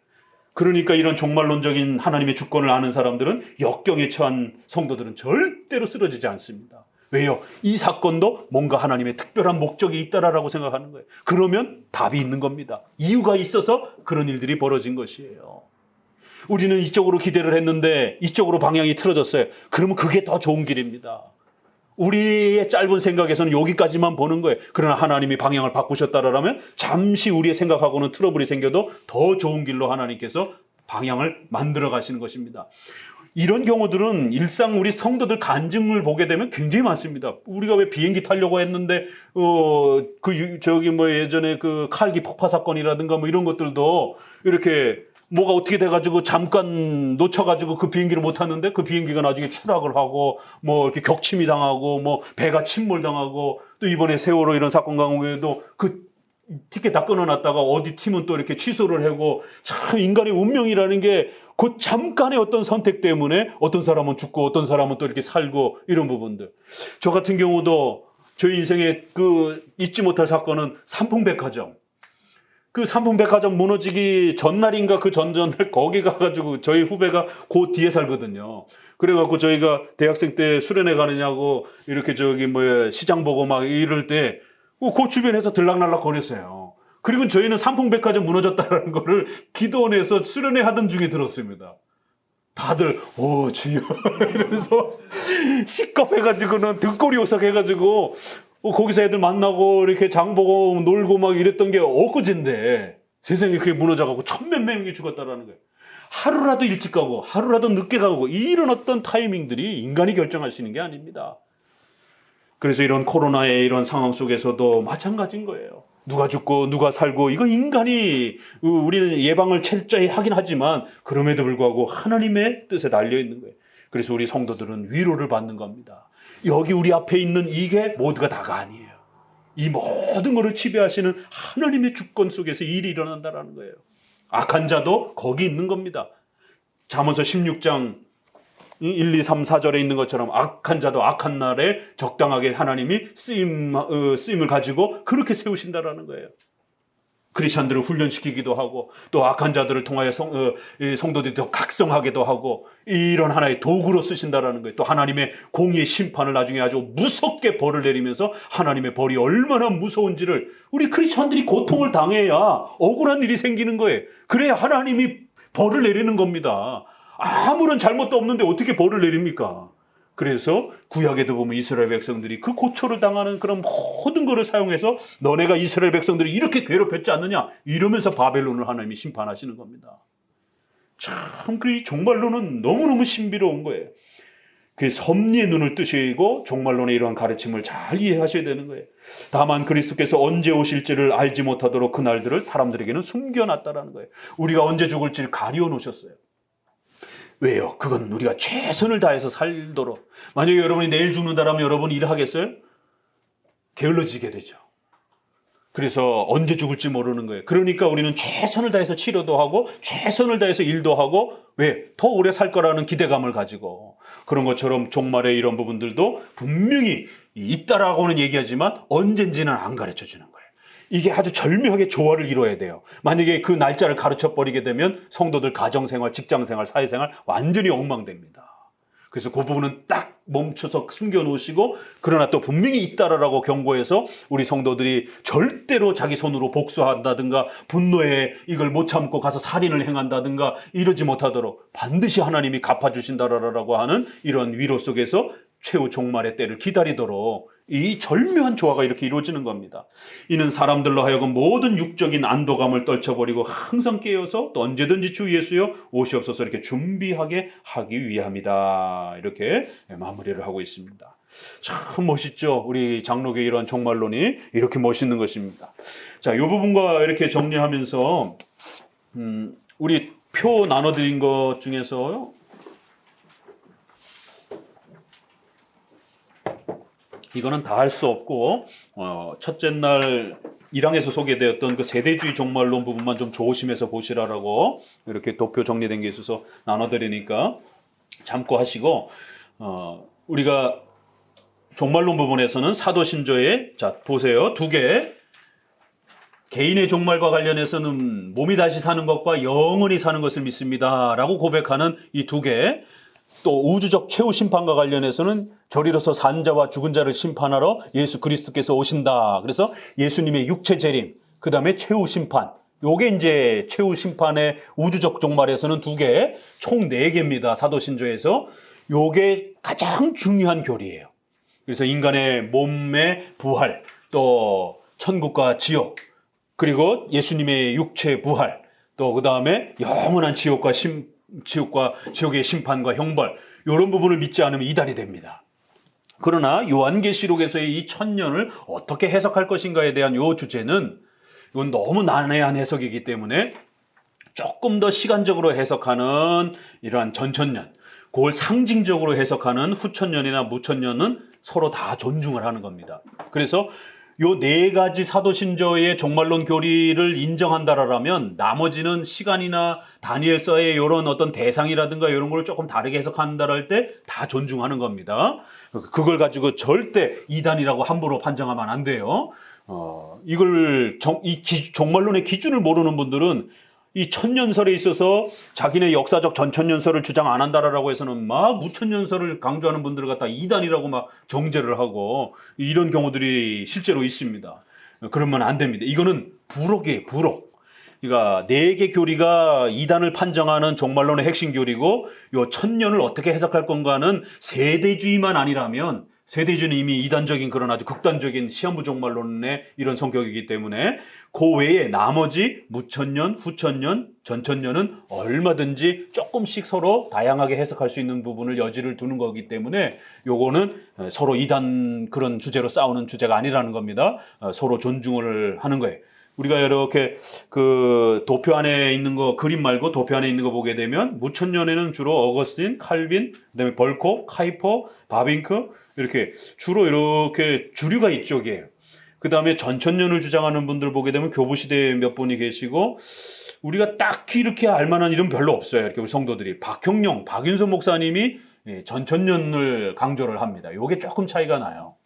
그러니까 이런 종말론적인 하나님의 주권을 아는 사람들은 역경에 처한 성도들은 절대로 쓰러지지 않습니다. 왜요? 이 사건도 뭔가 하나님의 특별한 목적이 있다라고 생각하는 거예요. 그러면 답이 있는 겁니다. 이유가 있어서 그런 일들이 벌어진 것이에요. 우리는 이쪽으로 기대를 했는데 이쪽으로 방향이 틀어졌어요. 그러면 그게 더 좋은 길입니다. 우리의 짧은 생각에서는 여기까지만 보는 거예요. 그러나 하나님이 방향을 바꾸셨다라면 잠시 우리의 생각하고는 트러블이 생겨도 더 좋은 길로 하나님께서 방향을 만들어 가시는 것입니다. 이런 경우들은 일상 우리 성도들 간증을 보게 되면 굉장히 많습니다. 우리가 왜 비행기 타려고 했는데 예전에 그 칼기 폭파 사건이라든가 이런 것들도 이렇게 뭐가 어떻게 돼가지고 잠깐 놓쳐가지고 그 비행기를 못 탔는데 그 비행기가 나중에 추락을 하고 이렇게 격침이 당하고 배가 침몰당하고, 또 이번에 세월호 이런 사건 경우에도 그 티켓 다 끊어놨다가 어디 팀은 또 이렇게 취소를 하고, 참 인간의 운명이라는 게 그 잠깐의 어떤 선택 때문에 어떤 사람은 죽고 어떤 사람은 또 이렇게 살고, 이런 부분들. 저 같은 경우도 저희 인생에 잊지 못할 사건은 삼풍백화점. 그 삼풍백화점 무너지기 전날인가 그 전전날 거기 가가지고 저희 후배가 그 뒤에 살거든요. 그래갖고 저희가 대학생 때 수련회 가느냐고 이렇게 시장 보고 이럴 때 그 주변에서 들락날락 거렸어요. 그리고 저희는 삼풍백화점 무너졌다는 거를 기도원에서 수련회 하던 중에 들었습니다. 다들 주여 이러면서 시겁해가지고는 등골이 오싹해가지고 거기서 애들 만나고 이렇게 장 보고 놀고 이랬던 게 엊그제인데 세상에 그게 무너져가고 1000몇 명이 죽었다라는 거예요. 하루라도 일찍 가고 하루라도 늦게 가고 이런 어떤 타이밍들이 인간이 결정할 수 있는 게 아닙니다. 그래서 이런 코로나의 이런 상황 속에서도 마찬가지인 거예요. 누가 죽고 누가 살고 이거 인간이 우리는 예방을 철저히 하긴 하지만 그럼에도 불구하고 하나님의 뜻에 달려 있는 거예요. 그래서 우리 성도들은 위로를 받는 겁니다. 여기 우리 앞에 있는 이게 모두가 다가 아니에요. 이 모든 것을 지배하시는 하나님의 주권 속에서 일이 일어난다는 거예요. 악한 자도 거기 있는 겁니다. 잠언서 16장 1, 2, 3, 4절에 있는 것처럼 악한 자도 악한 날에 적당하게 하나님이 쓰임을 가지고 그렇게 세우신다라는 거예요. 크리스천들을 훈련시키기도 하고 또 악한 자들을 통하여 성도들이 더 각성하게도 하고 이런 하나의 도구로 쓰신다라는 거예요. 또 하나님의 공의의 심판을 나중에 아주 무섭게 벌을 내리면서 하나님의 벌이 얼마나 무서운지를 우리 크리스천들이 고통을 당해야 억울한 일이 생기는 거예요. 그래야 하나님이 벌을 내리는 겁니다. 아무런 잘못도 없는데 어떻게 벌을 내립니까? 그래서 구약에도 보면 이스라엘 백성들이 그 고초를 당하는 그런 모든 것을 사용해서 너네가 이스라엘 백성들이 이렇게 괴롭혔지 않느냐 이러면서 바벨론을 하나님이 심판하시는 겁니다. 참 그 종말론은 너무너무 신비로운 거예요. 그 섭리의 눈을 뜨시고 종말론의 이러한 가르침을 잘 이해하셔야 되는 거예요. 다만 그리스도께서 언제 오실지를 알지 못하도록 그날들을 사람들에게는 숨겨놨다라는 거예요. 우리가 언제 죽을지를 가리워 놓으셨어요. 왜요? 그건 우리가 최선을 다해서 살도록. 만약에 여러분이 내일 죽는다라면 여러분이 일하겠어요? 게을러지게 되죠. 그래서 언제 죽을지 모르는 거예요. 그러니까 우리는 최선을 다해서 치료도 하고 최선을 다해서 일도 하고 왜? 더 오래 살 거라는 기대감을 가지고 그런 것처럼 종말의 이런 부분들도 분명히 있다라고는 얘기하지만 언젠지는 안 가르쳐 주는 거예요. 이게 아주 절묘하게 조화를 이뤄야 돼요. 만약에 그 날짜를 가르쳐 버리게 되면 성도들 가정생활, 직장생활, 사회생활 완전히 엉망됩니다. 그래서 그 부분은 딱 멈춰서 숨겨놓으시고 그러나 또 분명히 있다라고 경고해서 우리 성도들이 절대로 자기 손으로 복수한다든가 분노에 이걸 못 참고 가서 살인을 행한다든가 이러지 못하도록 반드시 하나님이 갚아주신다라고 하는 이런 위로 속에서 최후 종말의 때를 기다리도록 이 절묘한 조화가 이렇게 이루어지는 겁니다. 이는 사람들로 하여금 모든 육적인 안도감을 떨쳐버리고 항상 깨어서 또 언제든지 주 예수여 오시옵소서 이렇게 준비하게 하기 위함이다. 이렇게 마무리를 하고 있습니다. 참 멋있죠. 우리 장로교의 이런 종말론이 이렇게 멋있는 것입니다. 자, 이 부분과 이렇게 정리하면서 우리 표 나눠드린 것 중에서 이거는 다 할 수 없고 첫째 날 1항에서 소개되었던 그 세대주의 종말론 부분만 좀 조심해서 보시라라고 이렇게 도표 정리된 게 있어서 나눠드리니까 참고하시고 우리가 종말론 부분에서는 사도신조에 자 보세요. 2개 개인의 종말과 관련해서는 몸이 다시 사는 것과 영원히 사는 것을 믿습니다 라고 고백하는 이 2개 또 우주적 최후 심판과 관련해서는 저리로서 산 자와 죽은 자를 심판하러 예수 그리스도께서 오신다. 그래서 예수님의 육체 재림, 그 다음에 최후 심판. 요게 이제 최후 심판의 우주적 종말에서는 2개, 총 4개입니다. 사도신조에서. 요게 가장 중요한 교리예요. 그래서 인간의 몸의 부활, 또 천국과 지옥, 그리고 예수님의 육체 부활, 또 그 다음에 영원한 지옥과 지옥의 심판과 형벌 이런 부분을 믿지 않으면 이단이 됩니다. 그러나 요한계시록에서의 이 1000년을 어떻게 해석할 것인가에 대한 요 주제는 이건 너무 난해한 해석이기 때문에 조금 더 시간적으로 해석하는 이러한 전천년, 그걸 상징적으로 해석하는 후천년이나 무천년은 서로 다 존중을 하는 겁니다. 그래서 요 4가지 사도신조의 종말론 교리를 인정한다라면 나머지는 시간이나 다니엘서의 이런 어떤 대상이라든가 이런 걸 조금 다르게 해석한다라 할 때 다 존중하는 겁니다. 그걸 가지고 절대 이단이라고 함부로 판정하면 안 돼요. 이걸 종말론의 기준을 모르는 분들은 이 천년설에 있어서 자기네 역사적 전천년설을 주장 안 한다라고 해서는 막 무천년설을 강조하는 분들을 갖다 이단이라고 막 정죄를 하고 이런 경우들이 실제로 있습니다. 그러면 안 됩니다. 이거는 부록이에요, 부록. 그러니까 4개 교리가 이단을 판정하는 종말론의 핵심 교리고 요 천년을 어떻게 해석할 건가는 세대주의만 아니라면 세대주의는 이미 이단적인 그런 아주 극단적인 시한부 종말론의 이런 성격이기 때문에 그 외에 나머지 무천년, 후천년, 전천년은 얼마든지 조금씩 서로 다양하게 해석할 수 있는 부분을 여지를 두는 거기 때문에 요거는 서로 이단 그런 주제로 싸우는 주제가 아니라는 겁니다. 서로 존중을 하는 거예요. 우리가 이렇게 그 도표 안에 있는 거 그림 말고 도표 안에 있는 거 보게 되면 무천년에는 주로 어거스틴, 칼빈, 그다음에 벌코, 카이퍼, 바빙크 이렇게 주로 이렇게 주류가 이쪽이에요. 그 다음에 전천년을 주장하는 분들 보게 되면 교부시대에 몇 분이 계시고 우리가 딱히 이렇게 알만한 이름 별로 없어요. 이렇게 우리 성도들이 박형룡, 박윤선 목사님이 전천년을 강조를 합니다. 요게 조금 차이가 나요.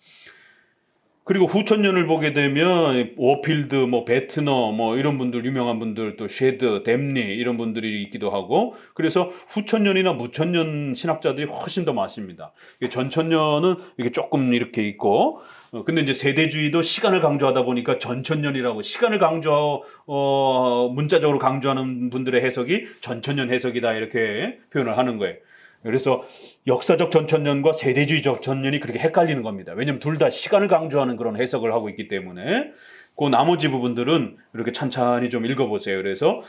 그리고 후천년을 보게 되면 워필드, 뭐 베트너, 뭐 이런 분들 유명한 분들 또 쉐드, 댐리 이런 분들이 있기도 하고 그래서 후천년이나 무천년 신학자들이 훨씬 더 많습니다. 전천년은 이게 조금 이렇게 있고 근데 이제 세대주의도 시간을 강조하다 보니까 전천년이라고 시간을 문자적으로 강조하는 분들의 해석이 전천년 해석이다 이렇게 표현을 하는 거예요. 그래서 역사적 전천년과 세대주의적 전년이 그렇게 헷갈리는 겁니다. 왜냐하면 둘 다 시간을 강조하는 그런 해석을 하고 있기 때문에 그 나머지 부분들은 이렇게 찬찬히 좀 읽어보세요. 그래서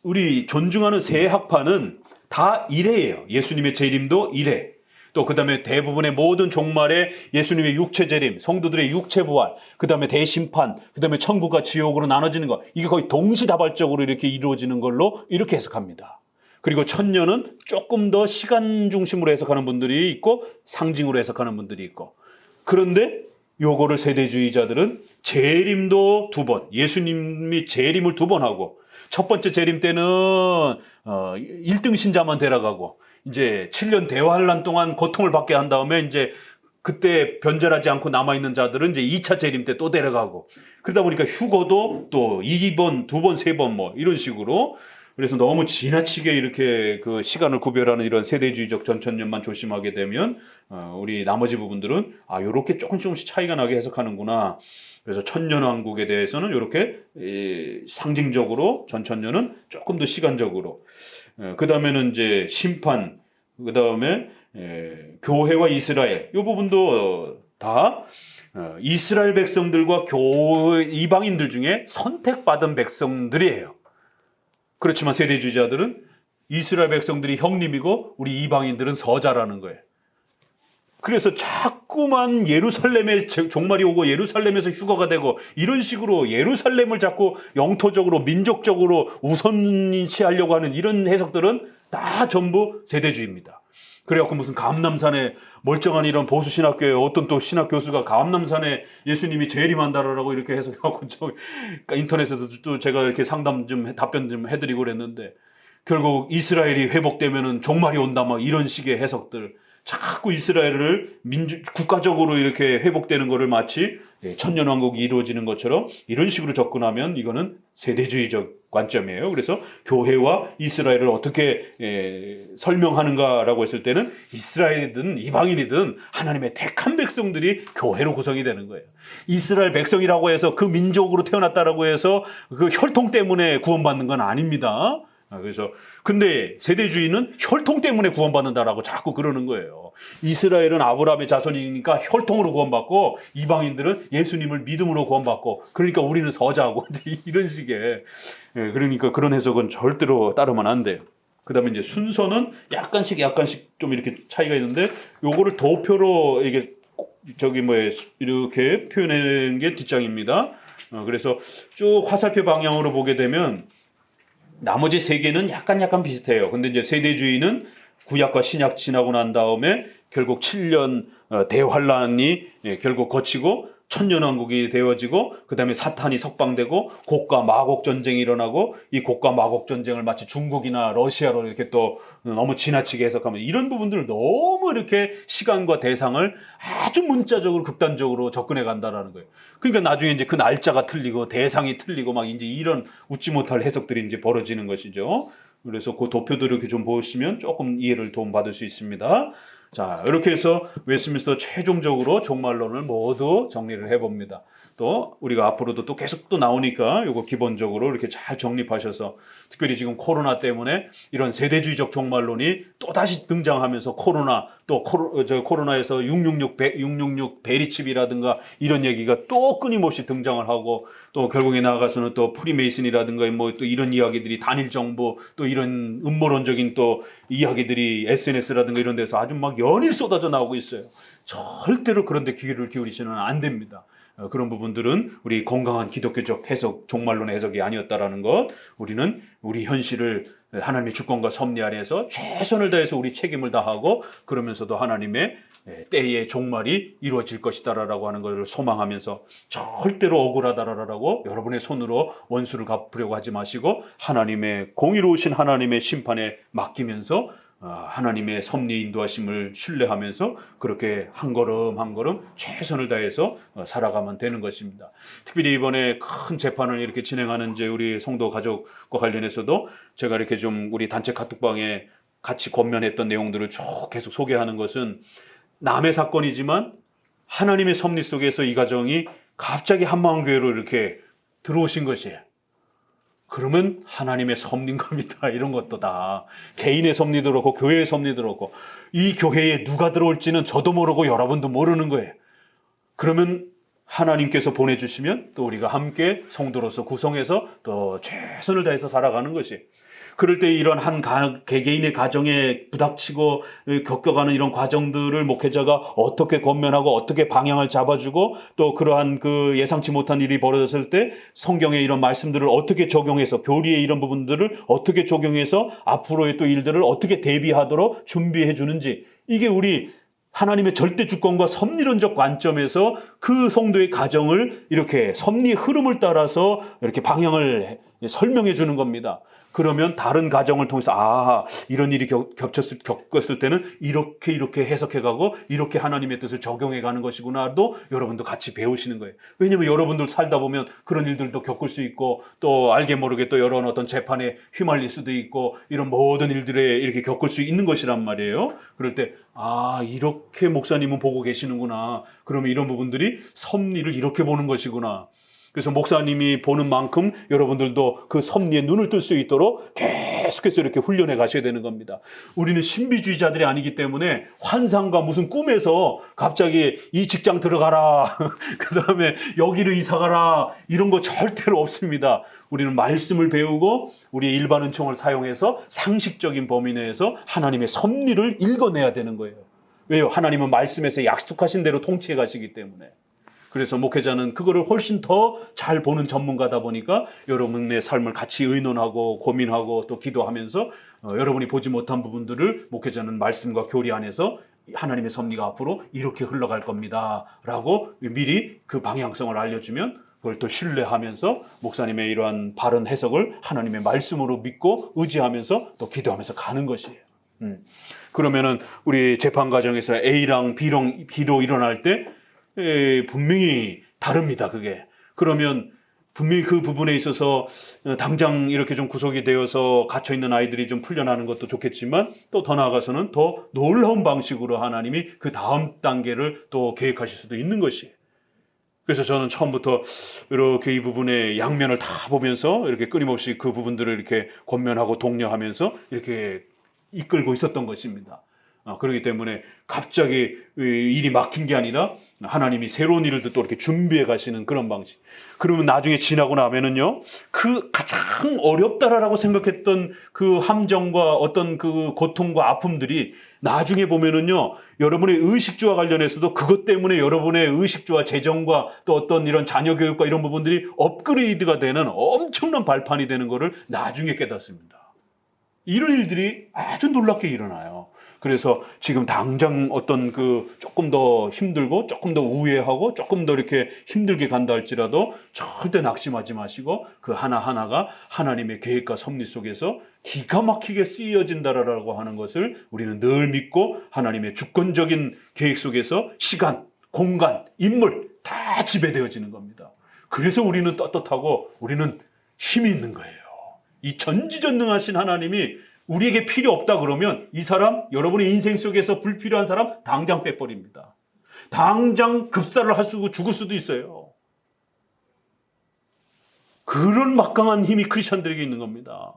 우리 존중하는 세 학파는 다 이래예요. 예수님의 재림도 이래. 또 그 다음에 대부분의 모든 종말에 예수님의 육체 재림, 성도들의 육체 부활, 그 다음에 대심판, 그 다음에 천국과 지옥으로 나눠지는 거 이게 거의 동시다발적으로 이렇게 이루어지는 걸로 이렇게 해석합니다. 그리고 천년은 조금 더 시간 중심으로 해석하는 분들이 있고 상징으로 해석하는 분들이 있고 그런데 요거를 세대주의자들은 재림도 2번, 예수님이 재림을 2번 하고, 첫 번째 재림 때는 1등 신자만 데려가고 이제 7년 대환란 동안 고통을 받게 한 다음에 이제 그때 변절하지 않고 남아있는 자들은 이제 2차 재림 때 또 데려가고, 그러다 보니까 휴거도 또 2번, 2번, 3번 뭐 이런 식으로. 그래서 너무 지나치게 이렇게 그 시간을 구별하는 이런 세대주의적 전천년만 조심하게 되면 우리 나머지 부분들은 요렇게 조금씩 차이가 나게 해석하는구나. 그래서 천년왕국에 대해서는 이렇게 상징적으로 전천년은 조금 더 시간적으로, 그 다음에는 이제 심판, 그 다음에 교회와 이스라엘, 이 부분도 다 이스라엘 백성들과 이방인들 중에 선택받은 백성들이에요. 그렇지만 세대주의자들은 이스라엘 백성들이 형님이고 우리 이방인들은 서자라는 거예요. 그래서 자꾸만 예루살렘에 종말이 오고 예루살렘에서 휴거가 되고 이런 식으로 예루살렘을 자꾸 영토적으로 민족적으로 우선시하려고 하는 이런 해석들은 다 전부 세대주의입니다. 그래갖고 무슨 감남산에 멀쩡한 이런 보수 신학교에 어떤 또 신학 교수가 감남산에 예수님이 재림한다라고 이렇게 해석해갖고 그러니까 인터넷에서 또 제가 이렇게 답변 좀 해드리고 그랬는데, 결국 이스라엘이 회복되면은 종말이 온다 막 이런 식의 해석들, 자꾸 이스라엘을 국가적으로 이렇게 회복되는 것을 마치 천년왕국이 이루어지는 것처럼 이런 식으로 접근하면 이거는 세대주의적 관점이에요. 그래서 교회와 이스라엘을 어떻게 설명하는가라고 했을 때는 이스라엘이든 이방인이든 하나님의 택한 백성들이 교회로 구성이 되는 거예요. 이스라엘 백성이라고 해서 그 민족으로 태어났다라고 해서 그 혈통 때문에 구원받는 건 아닙니다. 그래서 근데 세대주의는 혈통 때문에 구원받는다라고 자꾸 그러는 거예요. 이스라엘은 아브라함의 자손이니까 혈통으로 구원받고 이방인들은 예수님을 믿음으로 구원받고, 그러니까 우리는 서자고 이런 식의, 그러니까 그런 해석은 절대로 따르면 안 돼요. 그 다음에 이제 순서는 약간씩 좀 이렇게 차이가 있는데, 요거를 도표로 이게 이렇게 표현한 게 뒷장입니다. 그래서 쭉 화살표 방향으로 보게 되면 나머지 3개는 약간 비슷해요. 근데 이제 세대주의는 구약과 신약 지나고 난 다음에 결국 7년 대환란이 결국 거치고 천년왕국이 되어지고, 그 다음에 사탄이 석방되고 곡과 마곡 전쟁이 일어나고, 이 곡과 마곡 전쟁을 마치 중국이나 러시아로 이렇게 또 너무 지나치게 해석하면 이런 부분들을 너무 이렇게 시간과 대상을 아주 문자적으로 극단적으로 접근해 간다라는 거예요. 그러니까 나중에 이제 그 날짜가 틀리고 대상이 틀리고 막 이제 이런 웃지 못할 해석들이 이제 벌어지는 것이죠. 그래서 그 도표도 이렇게 좀 보시면 조금 이해를 도움받을 수 있습니다. 자, 이렇게 해서 웨스트민스터 최종적으로 종말론을 모두 정리를 해봅니다. 또 우리가 앞으로도 또 계속 또 나오니까 이거 기본적으로 이렇게 잘 정립하셔서, 특별히 지금 코로나 때문에 이런 세대주의적 종말론이 또 다시 등장하면서 코로나에서 666 베리칩이라든가 이런 얘기가 또 끊임없이 등장을 하고, 또 결국에 나아가서는 또 프리메이슨이라든가 뭐 또 이런 이야기들이 단일 정부, 또 이런 음모론적인 또 이야기들이 SNS라든가 이런 데서 아주 막 연일 쏟아져 나오고 있어요. 절대로 그런 데 귀를 기울이시면 안 됩니다. 그런 부분들은 우리 건강한 기독교적 해석, 종말론의 해석이 아니었다라는 것, 우리는 우리 현실을 하나님의 주권과 섭리 아래에서 최선을 다해서 우리 책임을 다하고, 그러면서도 하나님의 때의 종말이 이루어질 것이다라고 하는 것을 소망하면서 절대로 억울하다라고 여러분의 손으로 원수를 갚으려고 하지 마시고, 하나님의 공의로우신 하나님의 심판에 맡기면서 하나님의 섭리 인도하심을 신뢰하면서 그렇게 한 걸음 한 걸음 최선을 다해서 살아가면 되는 것입니다. 특별히 이번에 큰 재판을 이렇게 진행하는 이제 우리 성도 가족과 관련해서도 제가 이렇게 좀 우리 단체 카톡방에 같이 권면했던 내용들을 쭉 계속 소개하는 것은, 남의 사건이지만 하나님의 섭리 속에서 이 가정이 갑자기 한마음교회로 이렇게 들어오신 것이에요. 그러면 하나님의 섭리인 겁니다. 이런 것도 다 개인의 섭리도 그렇고 교회의 섭리도 그렇고, 이 교회에 누가 들어올지는 저도 모르고 여러분도 모르는 거예요. 그러면 하나님께서 보내주시면 또 우리가 함께 성도로서 구성해서 또 최선을 다해서 살아가는 것이, 그럴 때 이런 한 개개인의 가정에 부닥치고 겪어가는 이런 과정들을 목회자가 어떻게 권면하고 어떻게 방향을 잡아주고, 또 그러한 그 예상치 못한 일이 벌어졌을 때 성경의 이런 말씀들을 어떻게 적용해서, 교리의 이런 부분들을 어떻게 적용해서 앞으로의 또 일들을 어떻게 대비하도록 준비해 주는지, 이게 우리 하나님의 절대 주권과 섭리론적 관점에서 그 성도의 가정을 이렇게 섭리의 흐름을 따라서 이렇게 방향을 설명해 주는 겁니다. 그러면 다른 가정을 통해서 이런 일이 겪었을 때는 이렇게 해석해가고 이렇게 하나님의 뜻을 적용해가는 것이구나도 여러분도 같이 배우시는 거예요. 왜냐하면 여러분들 살다 보면 그런 일들도 겪을 수 있고 또 알게 모르게 또 여러 어떤 재판에 휘말릴 수도 있고 이런 모든 일들에 이렇게 겪을 수 있는 것이란 말이에요. 그럴 때 이렇게 목사님은 보고 계시는구나. 그러면 이런 부분들이 섭리를 이렇게 보는 것이구나. 그래서 목사님이 보는 만큼 여러분들도 그 섭리에 눈을 뜰 수 있도록 계속해서 이렇게 훈련해 가셔야 되는 겁니다. 우리는 신비주의자들이 아니기 때문에 환상과 무슨 꿈에서 갑자기 이 직장 들어가라, 그 다음에 여기로 이사 가라, 이런 거 절대로 없습니다. 우리는 말씀을 배우고 우리의 일반 은총을 사용해서 상식적인 범위 내에서 하나님의 섭리를 읽어내야 되는 거예요. 왜요? 하나님은 말씀에서 약속하신 대로 통치해 가시기 때문에. 그래서 목회자는 그거를 훨씬 더 잘 보는 전문가다 보니까 여러분의 삶을 같이 의논하고 고민하고 또 기도하면서 여러분이 보지 못한 부분들을 목회자는 말씀과 교리 안에서 하나님의 섭리가 앞으로 이렇게 흘러갈 겁니다 라고 미리 그 방향성을 알려주면 그걸 또 신뢰하면서 목사님의 이러한 바른 해석을 하나님의 말씀으로 믿고 의지하면서 또 기도하면서 가는 것이에요. 그러면은 우리 재판 과정에서 A랑 B로 일어날 때 분명히 다릅니다. 그게. 그러면 분명히 그 부분에 있어서 당장 이렇게 좀 구속이 되어서 갇혀있는 아이들이 좀 풀려나는 것도 좋겠지만 또 더 나아가서는 더 놀라운 방식으로 하나님이 그 다음 단계를 또 계획하실 수도 있는 것이에요. 그래서 저는 처음부터 이렇게 이 부분의 양면을 다 보면서 이렇게 끊임없이 그 부분들을 이렇게 권면하고 독려하면서 이렇게 이끌고 있었던 것입니다. 그렇기 때문에 갑자기 일이 막힌 게 아니라 하나님이 새로운 일을 또 이렇게 준비해 가시는 그런 방식. 그러면 나중에 지나고 나면은요, 그 가장 어렵다라고 생각했던 그 함정과 어떤 그 고통과 아픔들이 나중에 보면은요, 여러분의 의식주와 관련해서도 그것 때문에 여러분의 의식주와 재정과 또 어떤 이런 자녀 교육과 이런 부분들이 업그레이드가 되는 엄청난 발판이 되는 것을 나중에 깨닫습니다. 이런 일들이 아주 놀랍게 일어나요. 그래서 지금 당장 어떤 그 조금 더 힘들고 조금 더 우회하고 조금 더 이렇게 힘들게 간다 할지라도 절대 낙심하지 마시고 그 하나하나가 하나님의 계획과 섭리 속에서 기가 막히게 쓰여진다라고 하는 것을 우리는 늘 믿고 하나님의 주권적인 계획 속에서 시간, 공간, 인물 다 지배되어지는 겁니다. 그래서 우리는 떳떳하고 우리는 힘이 있는 거예요. 이 전지전능하신 하나님이 우리에게 필요 없다 그러면 이 사람, 여러분의 인생 속에서 불필요한 사람 당장 빼버립니다. 당장 급사를 할 수, 죽을 수도 있어요. 그런 막강한 힘이 크리스천들에게 있는 겁니다.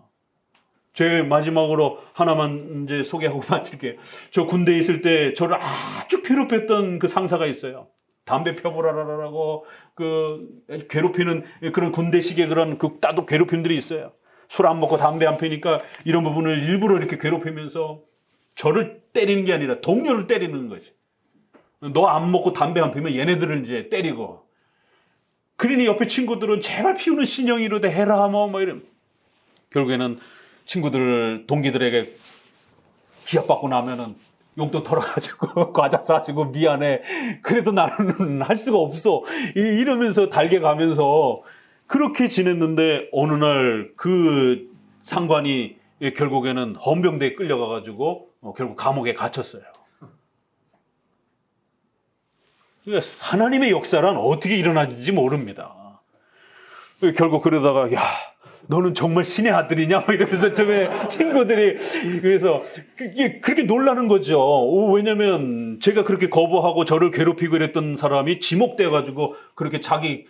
제 마지막으로 하나만 이제 소개하고 마칠게요. 저 군대에 있을 때 저를 아주 괴롭혔던 그 상사가 있어요. 담배 펴보라라고 괴롭히는 그런 군대식의 그런 따도 괴롭힘들이 있어요. 술 안 먹고 담배 안 피니까 이런 부분을 일부러 이렇게 괴롭히면서 저를 때리는 게 아니라 동료를 때리는 거지. 너 안 먹고 담배 안 피면 얘네들을 이제 때리고. 그러니 옆에 친구들은 제발 피우는 신영이로 해라 뭐 이런. 결국에는 동기들에게 기합받고 나면은 용돈 털어가지고 과자 사주고 미안해. 그래도 나는 할 수가 없어. 이러면서 달게 가면서 그렇게 지냈는데 어느 날 그 상관이 결국에는 헌병대에 끌려가가지고 결국 감옥에 갇혔어요. 그러니까 하나님의 역사란 어떻게 일어나는지 모릅니다. 결국 그러다가 야 너는 정말 신의 아들이냐? 이러면서 처음에 친구들이 그래서 그렇게 놀라는 거죠. 왜냐면 제가 그렇게 거부하고 저를 괴롭히고 이랬던 사람이 지목돼가지고 그렇게 자기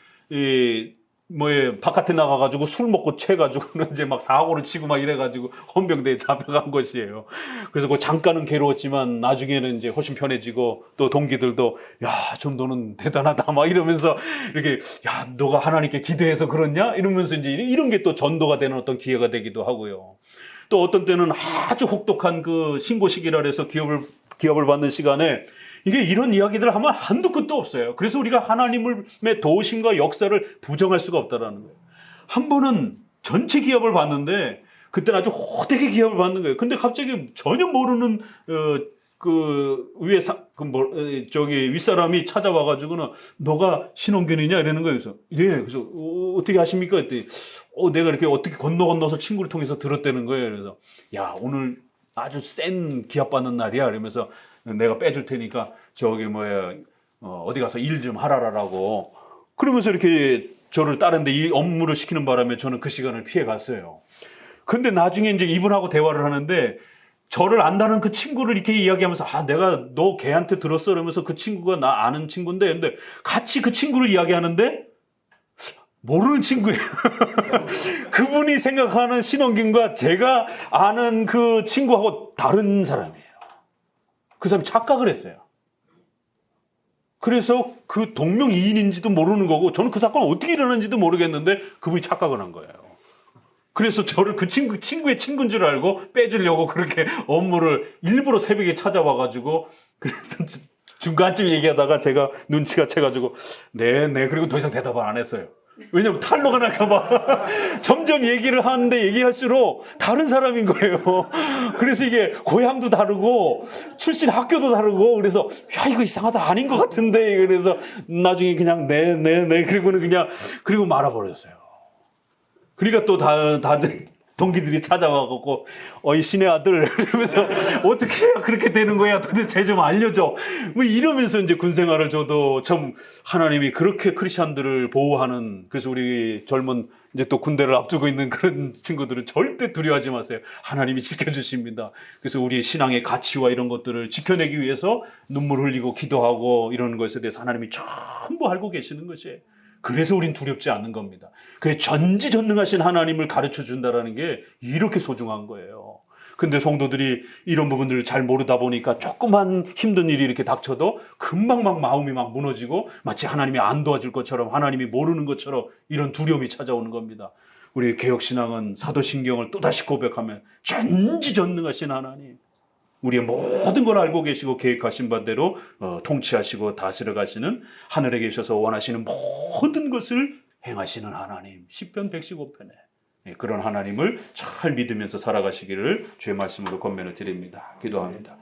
바깥에 나가가지고 술 먹고 채가지고는 이제 막 사고를 치고 막 이래가지고 헌병대에 잡혀간 것이에요. 그래서 그 잠깐은 괴로웠지만 나중에는 이제 훨씬 편해지고 또 동기들도 야, 좀 너는 대단하다 막 이러면서 이렇게 야, 너가 하나님께 기도해서 그렇냐? 이러면서 이제 이런 게 또 전도가 되는 어떤 기회가 되기도 하고요. 또 어떤 때는 아주 혹독한 그 신고 시기라 해서 기업을 받는 시간에 이게 이런 이야기들을 하면 한두 끝도 없어요. 그래서 우리가 하나님의 도우심과 역사를 부정할 수가 없다라는 거예요. 한 번은 전체 기업을 받는데 그때는 아주 호되게 기업을 받는 거예요. 근데 갑자기 전혀 모르는 그 위에 저기 윗사람이 찾아와가지고는 너가 신원균이냐 이러는 거예요. 그래서 네. 그래서 어떻게 하십니까? 했더니 내가 이렇게 어떻게 건너서 친구를 통해서 들었다는 거예요. 그래서 야 오늘 아주 센 기합 받는 날이야. 이러면서 내가 빼줄 테니까 저기 어디 가서 일 좀 하라라고 그러면서 이렇게 저를 다른데 이 업무를 시키는 바람에 저는 그 시간을 피해 갔어요. 근데 나중에 이제 이분하고 대화를 하는데 저를 안다는 그 친구를 이렇게 이야기하면서 내가 너 걔한테 들었어 이러면서 그 친구가 나 아는 친구인데 근데 같이 그 친구를 이야기하는데 모르는 친구예요. 그분이 생각하는 신원균과 제가 아는 그 친구하고 다른 사람이에요. 그 사람이 착각을 했어요. 그래서 그 동명이인인지도 모르는 거고 저는 그 사건이 어떻게 일어났는지도 모르겠는데 그분이 착각을 한 거예요. 그래서 저를 그 친구의 친구인 줄 알고 빼주려고 그렇게 업무를 일부러 새벽에 찾아와가지고 그래서 중간쯤 얘기하다가 제가 눈치가 채가지고 네 그리고 더 이상 대답을 안 했어요. 왜냐면 탈로가 날까봐 점점 얘기를 하는데 얘기할수록 다른 사람인 거예요. 그래서 이게 고향도 다르고 출신 학교도 다르고 그래서 야 이거 이상하다 아닌 것 같은데 그래서 나중에 그냥 네 그리고 말아버렸어요. 그러니까 또 다들 동기들이 찾아와갖고 이 신의 아들 이러면서 어떻게 해야 그렇게 되는 거야 도대체 좀 알려줘 뭐 이러면서 이제 군생활을 저도 참 하나님이 그렇게 크리스찬들을 보호하는 그래서 우리 젊은 이제 또 군대를 앞두고 있는 그런 친구들은 절대 두려워하지 마세요. 하나님이 지켜주십니다. 그래서 우리의 신앙의 가치와 이런 것들을 지켜내기 위해서 눈물 흘리고 기도하고 이러는 것에 대해서 하나님이 전부 알고 계시는 것이에요. 그래서 우린 두렵지 않는 겁니다. 그 전지전능하신 하나님을 가르쳐 준다라는 게 이렇게 소중한 거예요. 근데 성도들이 이런 부분들을 잘 모르다 보니까 조그만 힘든 일이 이렇게 닥쳐도 금방 마음이 무너지고 마치 하나님이 안 도와줄 것처럼 하나님이 모르는 것처럼 이런 두려움이 찾아오는 겁니다. 우리의 개혁신앙은 사도신경을 또다시 고백하면 전지전능하신 하나님 우리의 모든 걸 알고 계시고 계획하신 바대로 통치하시고 다스려 가시는 하늘에 계셔서 원하시는 모든 것을 행하시는 하나님. 시편 115편에 그런 하나님을 잘 믿으면서 살아가시기를 주의 말씀으로 권면을 드립니다. 기도합니다.